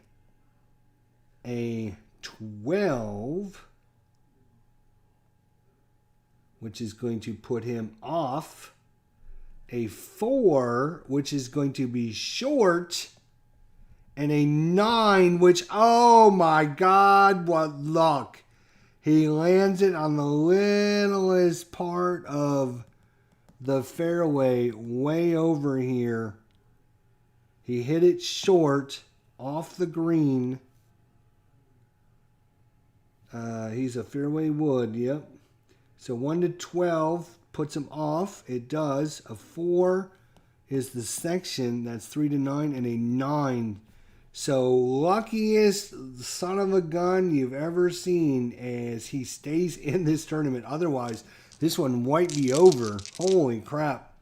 a 12, which is going to put him off. A 4, which is going to be short. And a 9, which, oh my God, what luck. He lands it on the littlest part of the fairway, way over here. He hit it short off the green. He's a fairway wood, yep. So 1 to 12 puts him off. It does. A 4 is the section. That's 3 to 9, and a 9. So luckiest son of a gun you've ever seen as he stays in this tournament. Otherwise, this one might be over. Holy crap.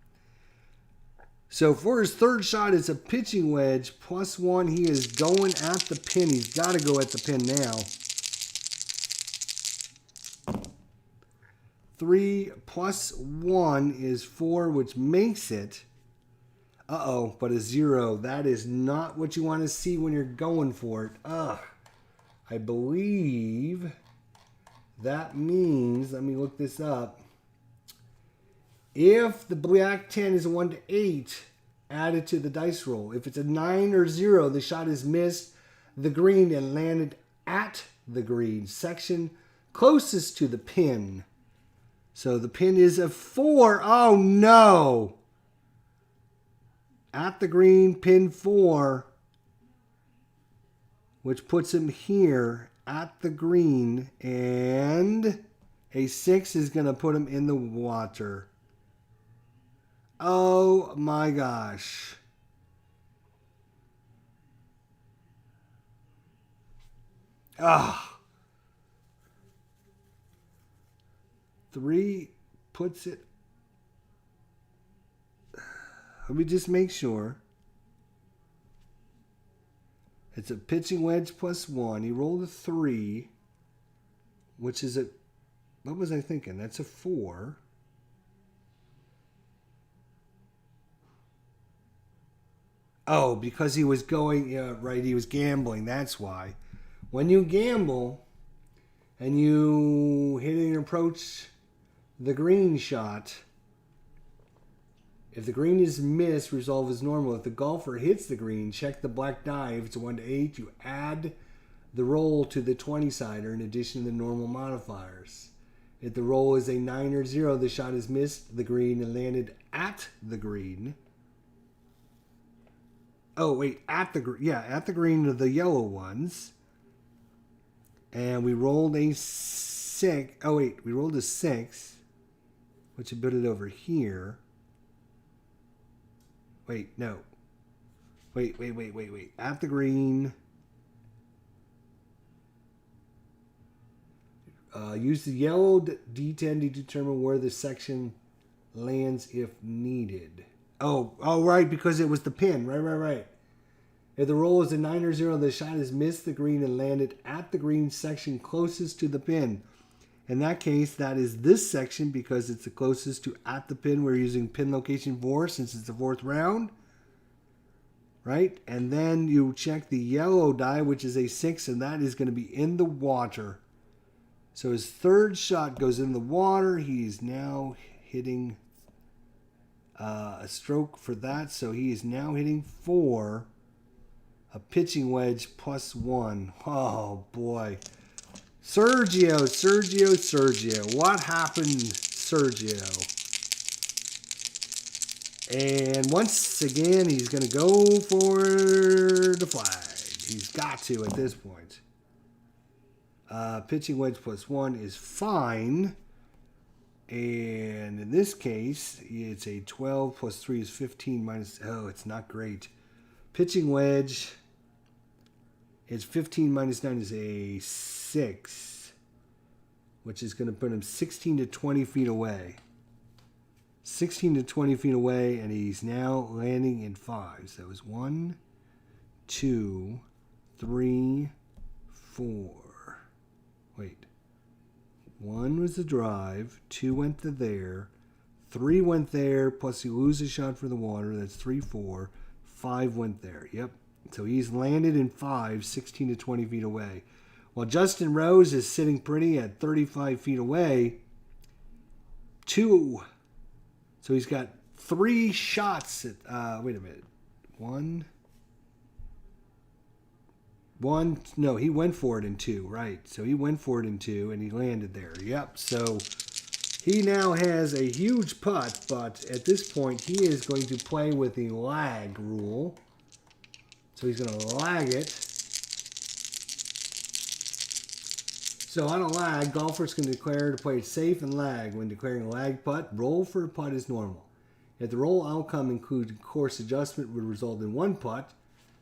So for his third shot, it's a pitching wedge +1. He is going at the pin. He's got to go at the pin now. 3 +1 is 4, which makes it, but a 0. That is not what you want to see when you're going for it. I I believe that means, let me look this up. If the black 10 is a 1 to 8, add it to the dice roll. If it's a 9 or 0, the shot is missed the green and landed at the green section closest to the pin. So the pin is a 4. Oh no! At the green, pin 4, which puts him here at the green, and a 6 is going to put him in the water. Oh my gosh. Ah. 3 puts it. Let me just make sure. It's a pitching wedge plus 1. He rolled a 3, which is a, what was I thinking? That's a 4. Oh, because he was going, yeah, right, he was gambling. That's why. When you gamble and you hit and approach the green shot, if the green is missed, resolve is normal. If the golfer hits the green, check the black die. If it's a 1 to 8, you add the roll to the 20-sider in addition to the normal modifiers. If the roll is a 9 or 0, the shot is missed the green and landed at the green. Oh, wait, at the green of the yellow ones. And we rolled a 6. Oh, wait, we rolled a 6, which would put it over here. Wait, no. Wait. At the green. Use the yellow D10 to determine where the section lands if needed. Oh, right, because it was the pin. Right. If the roll is a 9 or 0, the shot is missed the green and landed at the green section closest to the pin. In that case, that is this section because it's the closest to at the pin. We're using pin location 4 since it's the 4th round. Right? And then you check the yellow die, which is a 6, and that is going to be in the water. So his 3rd shot goes in the water. He's now hitting a stroke for that. So he is now hitting 4. A pitching wedge plus 1. Oh, boy. Sergio. What happened, Sergio? And once again, he's going to go for the flag. He's got to at this point. Pitching wedge plus 1 is fine. And in this case, it's a 12 plus 3 is 15 minus... Oh, it's not great. Pitching wedge... It's 15 minus 9 is a 6, which is going to put him 16 to 20 feet away. 16 to 20 feet away, and he's now landing in 5. So it was 1, 2, 3, 4. Wait. 1 was the drive, 2 went to there, 3 went there, plus you lose a shot for the water. That's 3, 4. 5 went there. Yep. So he's landed in 5, 16 to 20 feet away. While Justin Rose is sitting pretty at 35 feet away. 2. So he's got 3 shots at, wait a minute. 1. No, he went for it in 2, right. So he went for it in 2 and he landed there. Yep. So he now has a huge putt, but at this point he is going to play with the lag rule. So he's going to lag it. So on a lag, golfers can declare to play it safe and lag. When declaring a lag putt, roll for a putt is normal. If the roll outcome includes course adjustment would result in 1 putt,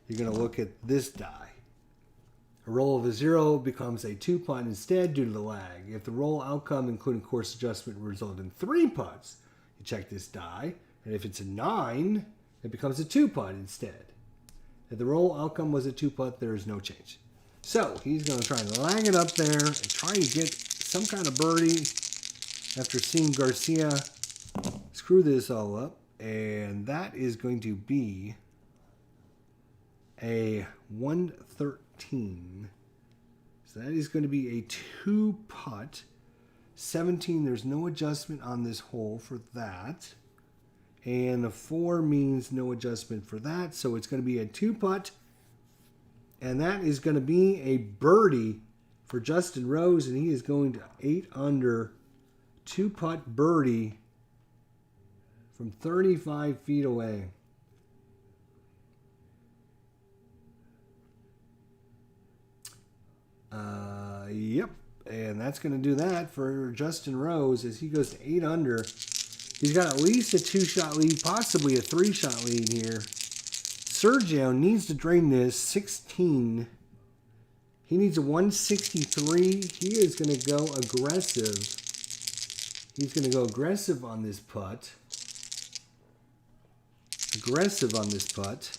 you're going to look at this die. A roll of a 0 becomes a 2 putt instead due to the lag. If the roll outcome including course adjustment would result in 3 putts, you check this die. And if it's a 9, it becomes a 2 putt instead. If the roll outcome was a 2 putt, there is no change. So he's going to try and lag it up there and try to get some kind of birdie after seeing Garcia screw this all up. And that is going to be a 113. So that is going to be a 2-putt. 17, there's no adjustment on this hole for that. And a 4 means no adjustment for that. So it's going to be a 2-putt. And that is going to be a birdie for Justin Rose. And he is going to 8 under, 2-putt birdie from 35 feet away. Yep. And that's going to do that for Justin Rose as he goes to 8 under. He's got at least a 2-shot lead, possibly a 3-shot lead here. Sergio needs to drain this 16. He needs a 163. He is going to go aggressive. He's going to go aggressive on this putt. Aggressive on this putt.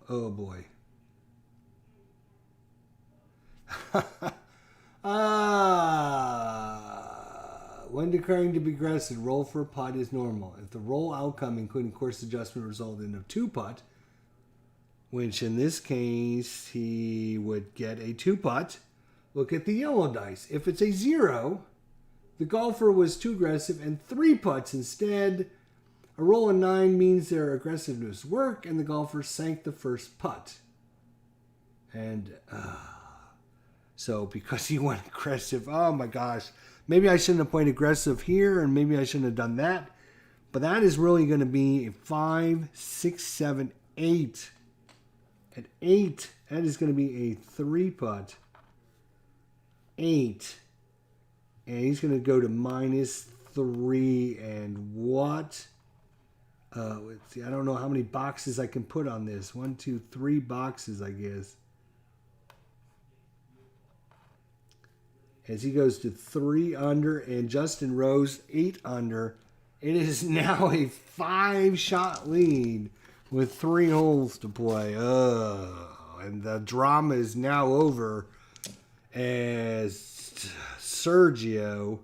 Oh boy. When declaring to be aggressive, roll for a putt is normal. If the roll outcome, including course adjustment, resulted in a 2-putt, which in this case he would get a 2-putt, look at the yellow dice. If it's a 0, the golfer was too aggressive and 3 putts instead. A roll of 9 means their aggressiveness worked and the golfer sank the first putt. And so because he went aggressive, oh my gosh, maybe I shouldn't have played aggressive here and maybe I shouldn't have done that. But that is really going to be a 5, 6, 7, 8. At 8, that is going to be a 3-putt. 8. And he's going to go to -3. And what? Let's see. I don't know how many boxes I can put on this. 1, 2, 3 boxes, I guess. As he goes to 3 under and Justin Rose 8 under. It is now a 5-shot lead with 3 holes to play. And the drama is now over as Sergio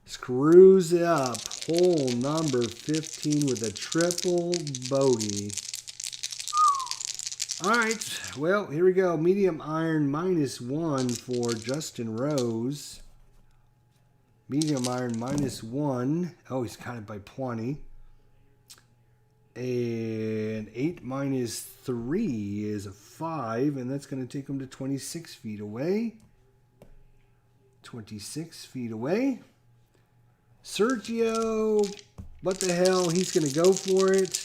screws it up. Hole number 15 with a triple bogey. All right, well, here we go. Medium iron -1 for Justin Rose. Medium iron -1. Oh, he's got it by 20. And 8 -3 is a 5, and that's going to take him to 26 feet away. 26 feet away. Sergio, what the hell? He's going to go for it.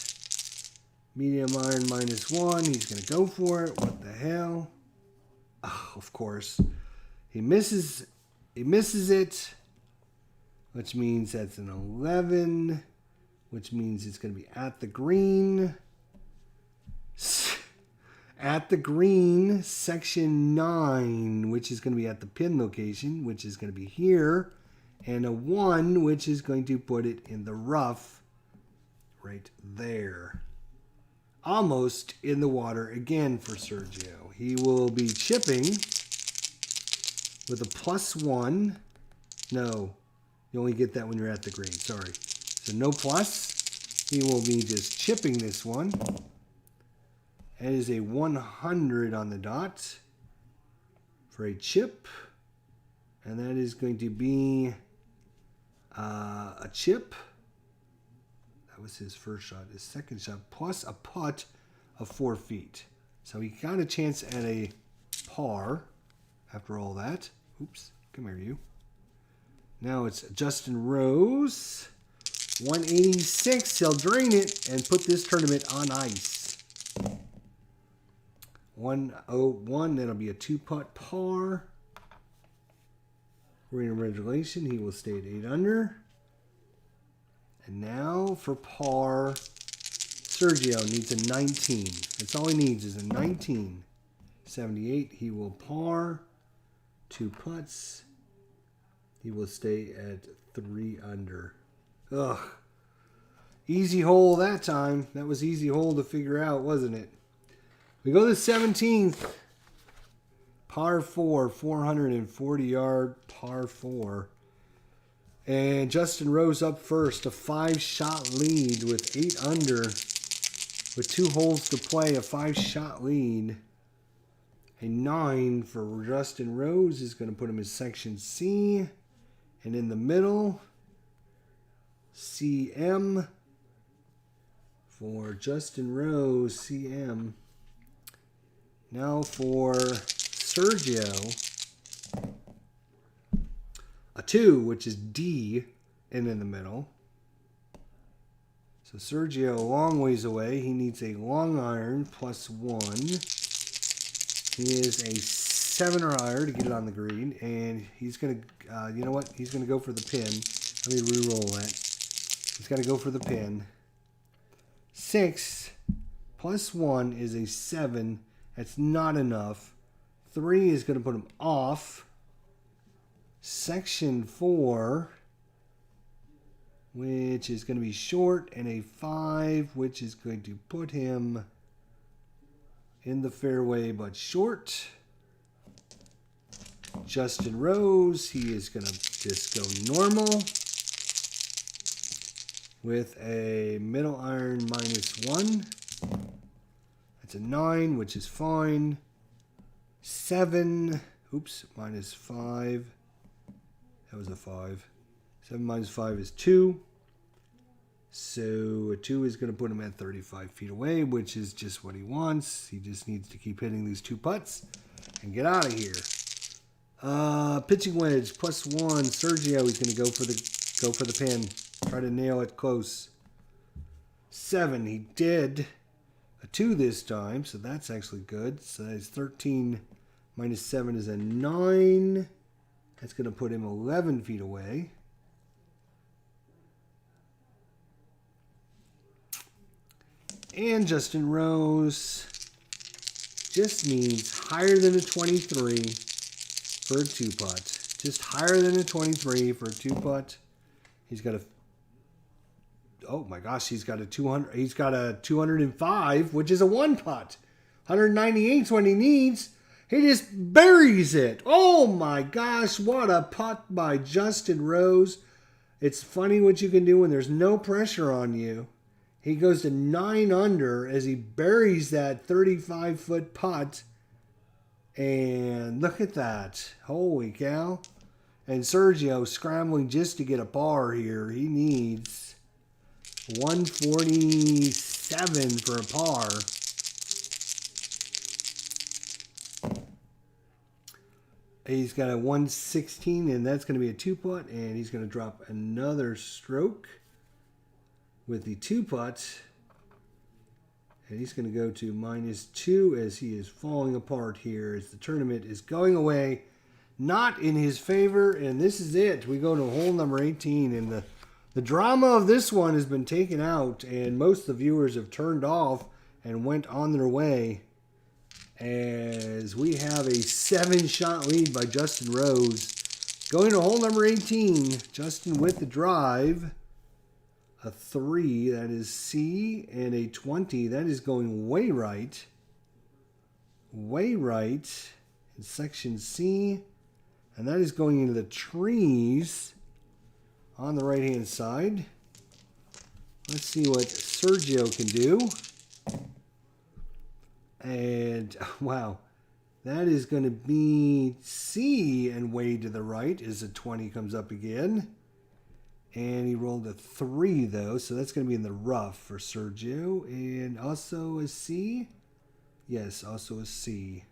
Medium iron -1. He's going to go for it. What the hell? Oh, of course. He misses. He misses it. Which means that's an 11. Which means it's going to be at the green. At the green, section 9, which is going to be at the pin location, which is going to be here. And a 1, which is going to put it in the rough right there. Almost in the water again for Sergio. He will be chipping with a +1. No, you only get that when you're at the green. Sorry. So no plus. He will be just chipping this one. That is a 100 on the dot for a chip. And that is going to be a chip. That was his first shot. His second shot plus a putt of 4 feet. So he got a chance at a par after all that. Oops. Come here, you. Now it's Justin Rose. 186. He'll drain it and put this tournament on ice. 101. That'll be a 2-putt par. Green regulation. He will stay at 8 under. And now for par, Sergio needs a 19. That's all he needs is a 19. 78. He will par. 2 putts. He will stay at 3 under. Ugh. Easy hole that time. That was easy hole to figure out, wasn't it? We go to the 17th. Par 4, 440-yard par 4. And Justin Rose up first. A 5-shot lead with 8 under. with 2 holes to play, a 5-shot lead. A 9 for Justin Rose is going to put him in section C. And in the middle, CM for Justin Rose, CM. Now for Sergio, a 2, which is D, and in the middle. So Sergio, a long ways away. He needs a long iron plus 1. He is a 7er iron to get it on the green, and he's going to, you know what? He's going to go for the pin. Let me re-roll that. He's got to go for the pin. 6 plus 1 is a 7. That's not enough. 3 is going to put him off. Section 4, which is going to be short, and a 5, which is going to put him in the fairway but short. Justin Rose, he is going to just go normal with a middle iron minus 1. That's a 9, which is fine. 7, oops, minus 5. That was a 5. 7 minus 5 is 2. So a 2 is going to put him at 35 feet away, which is just what he wants. He just needs to keep hitting these 2 putts and get out of here. Pitching wedge plus 1. Sergio, he's going to go for the pin. Try to nail it close. 7, he did. A 2 this time, so that's actually good. So that's 13 minus 7 is a 9. That's going to put him 11 feet away. And Justin Rose just needs higher than a 23 for a 2-putt. Just higher than a 23 for a 2-putt. He's got a, oh my gosh, he's got a 200. He's got a 205, which is a 1-putt. 198 is what he needs. He just buries it. Oh my gosh, what a putt by Justin Rose. It's funny what you can do when there's no pressure on you. He goes to 9 under as he buries that 35-foot putt. And look at that. Holy cow. And Sergio scrambling just to get a par here. He needs 147 for a par. He's got a 116, and that's going to be a 2-putt. And he's going to drop another stroke with the 2-putt, and he's going to go to minus 2 as he is falling apart here as the tournament is going away, not in his favor. And this is it. We go to hole number 18, and the drama of this one has been taken out, and most of the viewers have turned off and went on their way, as we have a 7-shot lead by Justin Rose. Going to hole number 18, Justin with the drive. A 3, that is C, and a 20, that is going way right. Way right in section C. And that is going into the trees on the right-hand side. Let's see what Sergio can do. And, wow, that is going to be C, and way to the right as a 20 comes up again. And he rolled a 3, though, so that's going to be in the rough for Sergio. And also a C. Yes, also a C.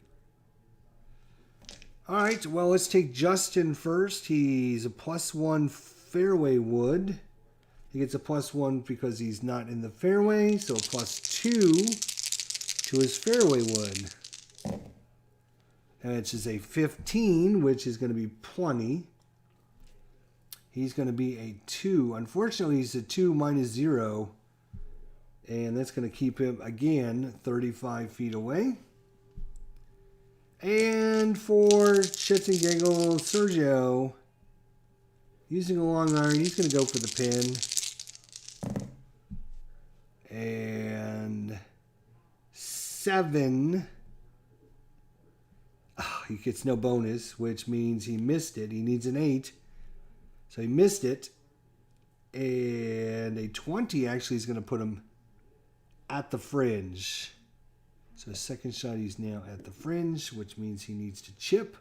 All right, well, let's take Justin first. He's a +1 fairway wood. He gets a +1 because he's not in the fairway, so a +2 to his fairway wood. And it's just a 15, which is going to be plenty. He's going to be a 2. Unfortunately, he's a 2 minus 0. And that's going to keep him, again, 35 feet away. And for shits and giggles, Sergio, using a long iron, he's going to go for the pin. And 7. Oh, he gets no bonus, which means he missed it. He needs an 8. So he missed it. And a 20 actually is going to put him at the fringe. So second shot, he's now at the fringe, which means he needs to chip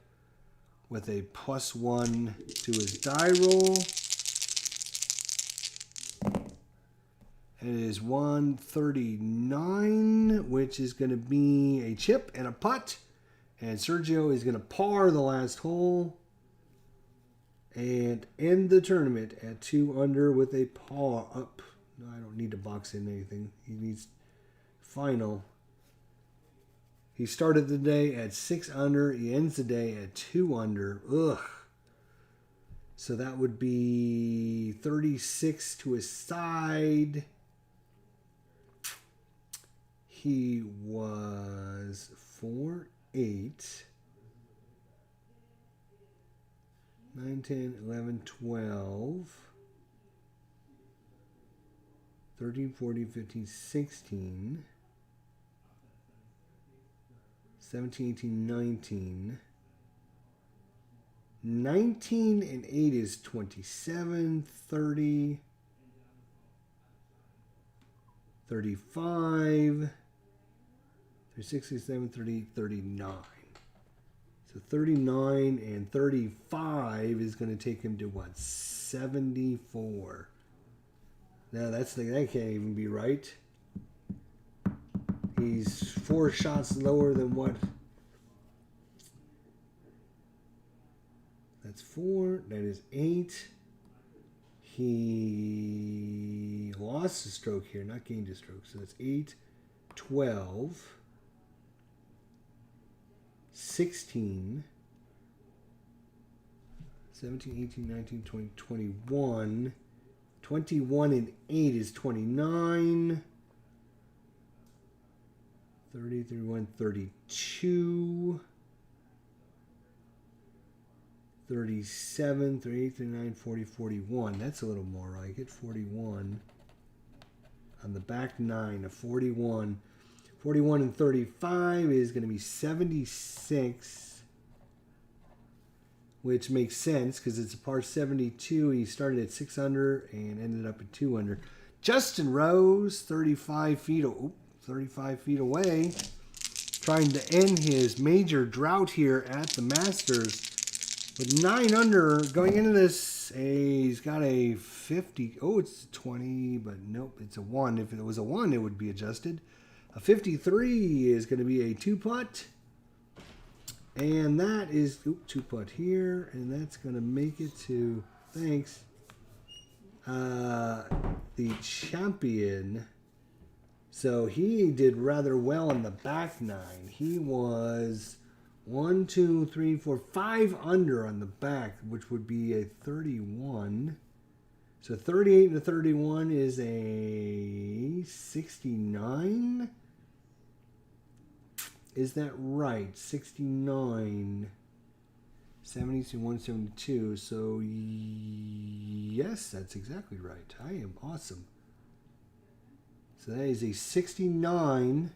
with a +1 to his die roll. It is 139, which is going to be a chip and a putt. And Sergio is going to par the last hole and end the tournament at 2 under with a par up. No, I don't need to box in anything. He needs final. He started the day at 6 under. He ends the day at 2 under. Ugh. So that would be 36 to his side. He was 4, 8, 9, 10, 11, 12, 13, 14, 15, 16, 17, 18, 19. 19 and 8 is 27, 30, 35, 36, 37, 38, 39. So 39 and 35 is going to take him to what? 74. Now that can't even be right. He's 4 shots lower than what? That's 4. That is 8. He lost a stroke here, not gained a stroke. So that's 8, 12, 16, 17, 18, 19, 20, 21. 21 and 8 is 29. 30, 31, 32. 37, 38, 39, 40, 41. That's a little more like it. 41. On the back 9 of 41. 41 and 35 is going to be 76. Which makes sense because it's a par 72. He started at 6 under and ended up at 2 under. Justin Rose, 35 feet away. Trying to end his major drought here at the Masters. With 9 under, going into this, he's got a 50. Oh, it's 20, but nope, it's a 1. If it was a 1, it would be adjusted. A 53 is going to be a 2-putt. And that is, 2-putt here. And that's going to make it to, thanks, the champion. So he did rather well in the back 9. He was 1, 2, 3, 4, 5 under on the back, which would be a 31. So 38 and a 31 is a 69. Is that right? 69. 70 to 172. So yes, that's exactly right. I am awesome. So that is a 69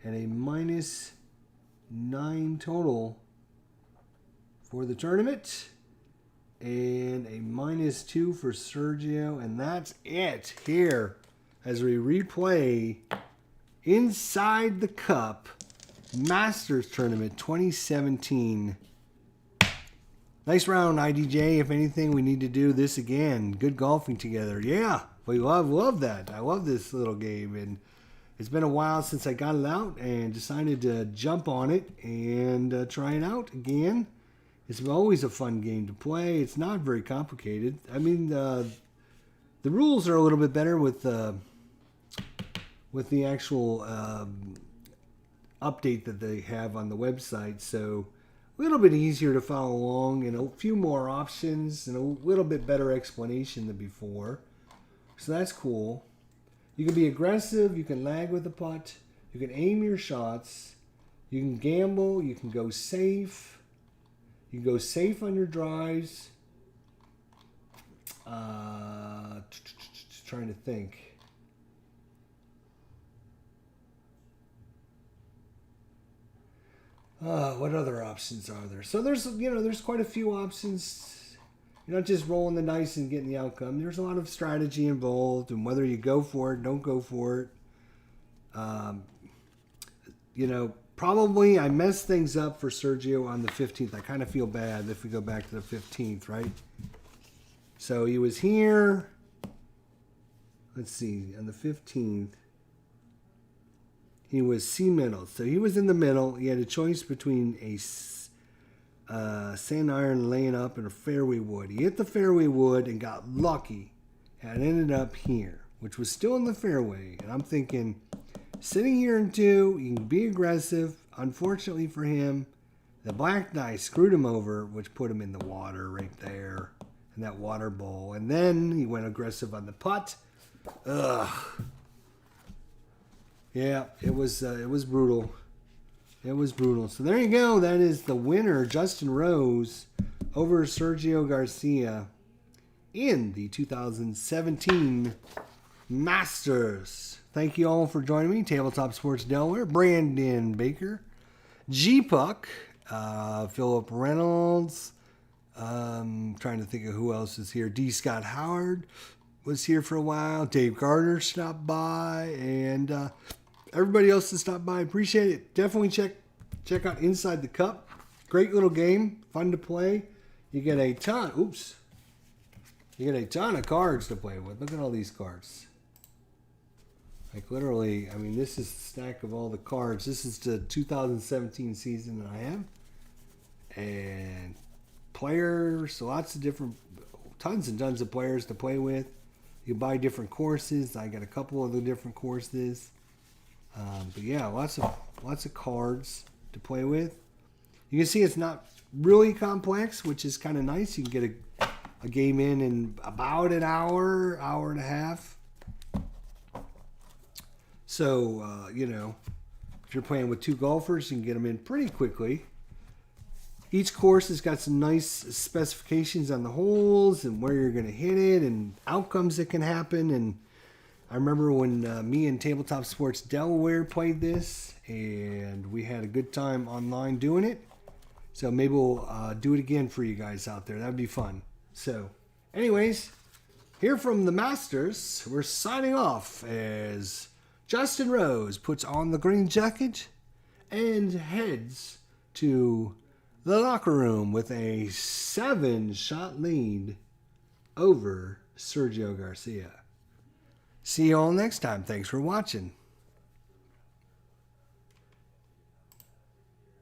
and a -9 total for the tournament. And a -2 for Sergio. And that's it here as we replay Inside the Cup Masters Tournament 2017. Nice round, IDJ. If anything, we need to do this again. Good golfing together. Yeah, we love that. I love this little game. And it's been a while since I got it out and decided to jump on it and try it out again. It's always a fun game to play. It's not very complicated. I mean, the rules are a little bit better with the actual update that they have on the website. So a little bit easier to follow along and a few more options and a little bit better explanation than before. So that's cool. You can be aggressive. You can lag with the putt. You can aim your shots. You can gamble. You can go safe. You can go safe on your drives. Trying to think. What other options are there? So there's quite a few options. You're not just rolling the dice and getting the outcome. There's a lot of strategy involved and whether you go for it, don't go for it. You know, probably I messed things up for Sergio on the 15th. I kind of feel bad if we go back to the 15th, right? So he was here. Let's see, on the 15th, he was C middle. So he was in the middle. He had a choice between a sand iron laying up and a fairway wood. He hit the fairway wood and got lucky and ended up here, which was still in the fairway. And I'm thinking, sitting here in 2, you can be aggressive. Unfortunately for him, the black dice screwed him over, which put him in the water right there in that water bowl. And then he went aggressive on the putt. Ugh. Yeah, it was brutal. It was brutal. So there you go. That is the winner, Justin Rose, over Sergio Garcia in the 2017 Masters. Thank you all for joining me. Tabletop Sports Delaware, Brandon Baker, G-Puck, Philip Reynolds. Trying to think of who else is here. D. Scott Howard was here for a while. Dave Gardner stopped by, and everybody else that stopped by. Appreciate it. Definitely check out Inside the Cup. Great little game, fun to play. You get a ton. You get a ton of cards to play with. Look at all these cards. Like literally, I mean, this is the stack of all the cards. This is the 2017 season that I have. And players, lots of different, tons and tons of players to play with. You buy different courses. I got a couple of the different courses. But yeah, lots of cards to play with. You can see it's not really complex, which is kind of nice. You can get a game in about an hour and a half. So, you know, if you're playing with 2 golfers, you can get them in pretty quickly. Each course has got some nice specifications on the holes and where you're going to hit it and outcomes that can happen. And I remember when me and Tabletop Sports Delaware played this, and we had a good time online doing it. So maybe we'll do it again for you guys out there. That'd be fun. So, anyways, here from the Masters, we're signing off as Justin Rose puts on the green jacket and heads to the locker room with a 7-shot lead over Sergio Garcia. See you all next time. Thanks for watching.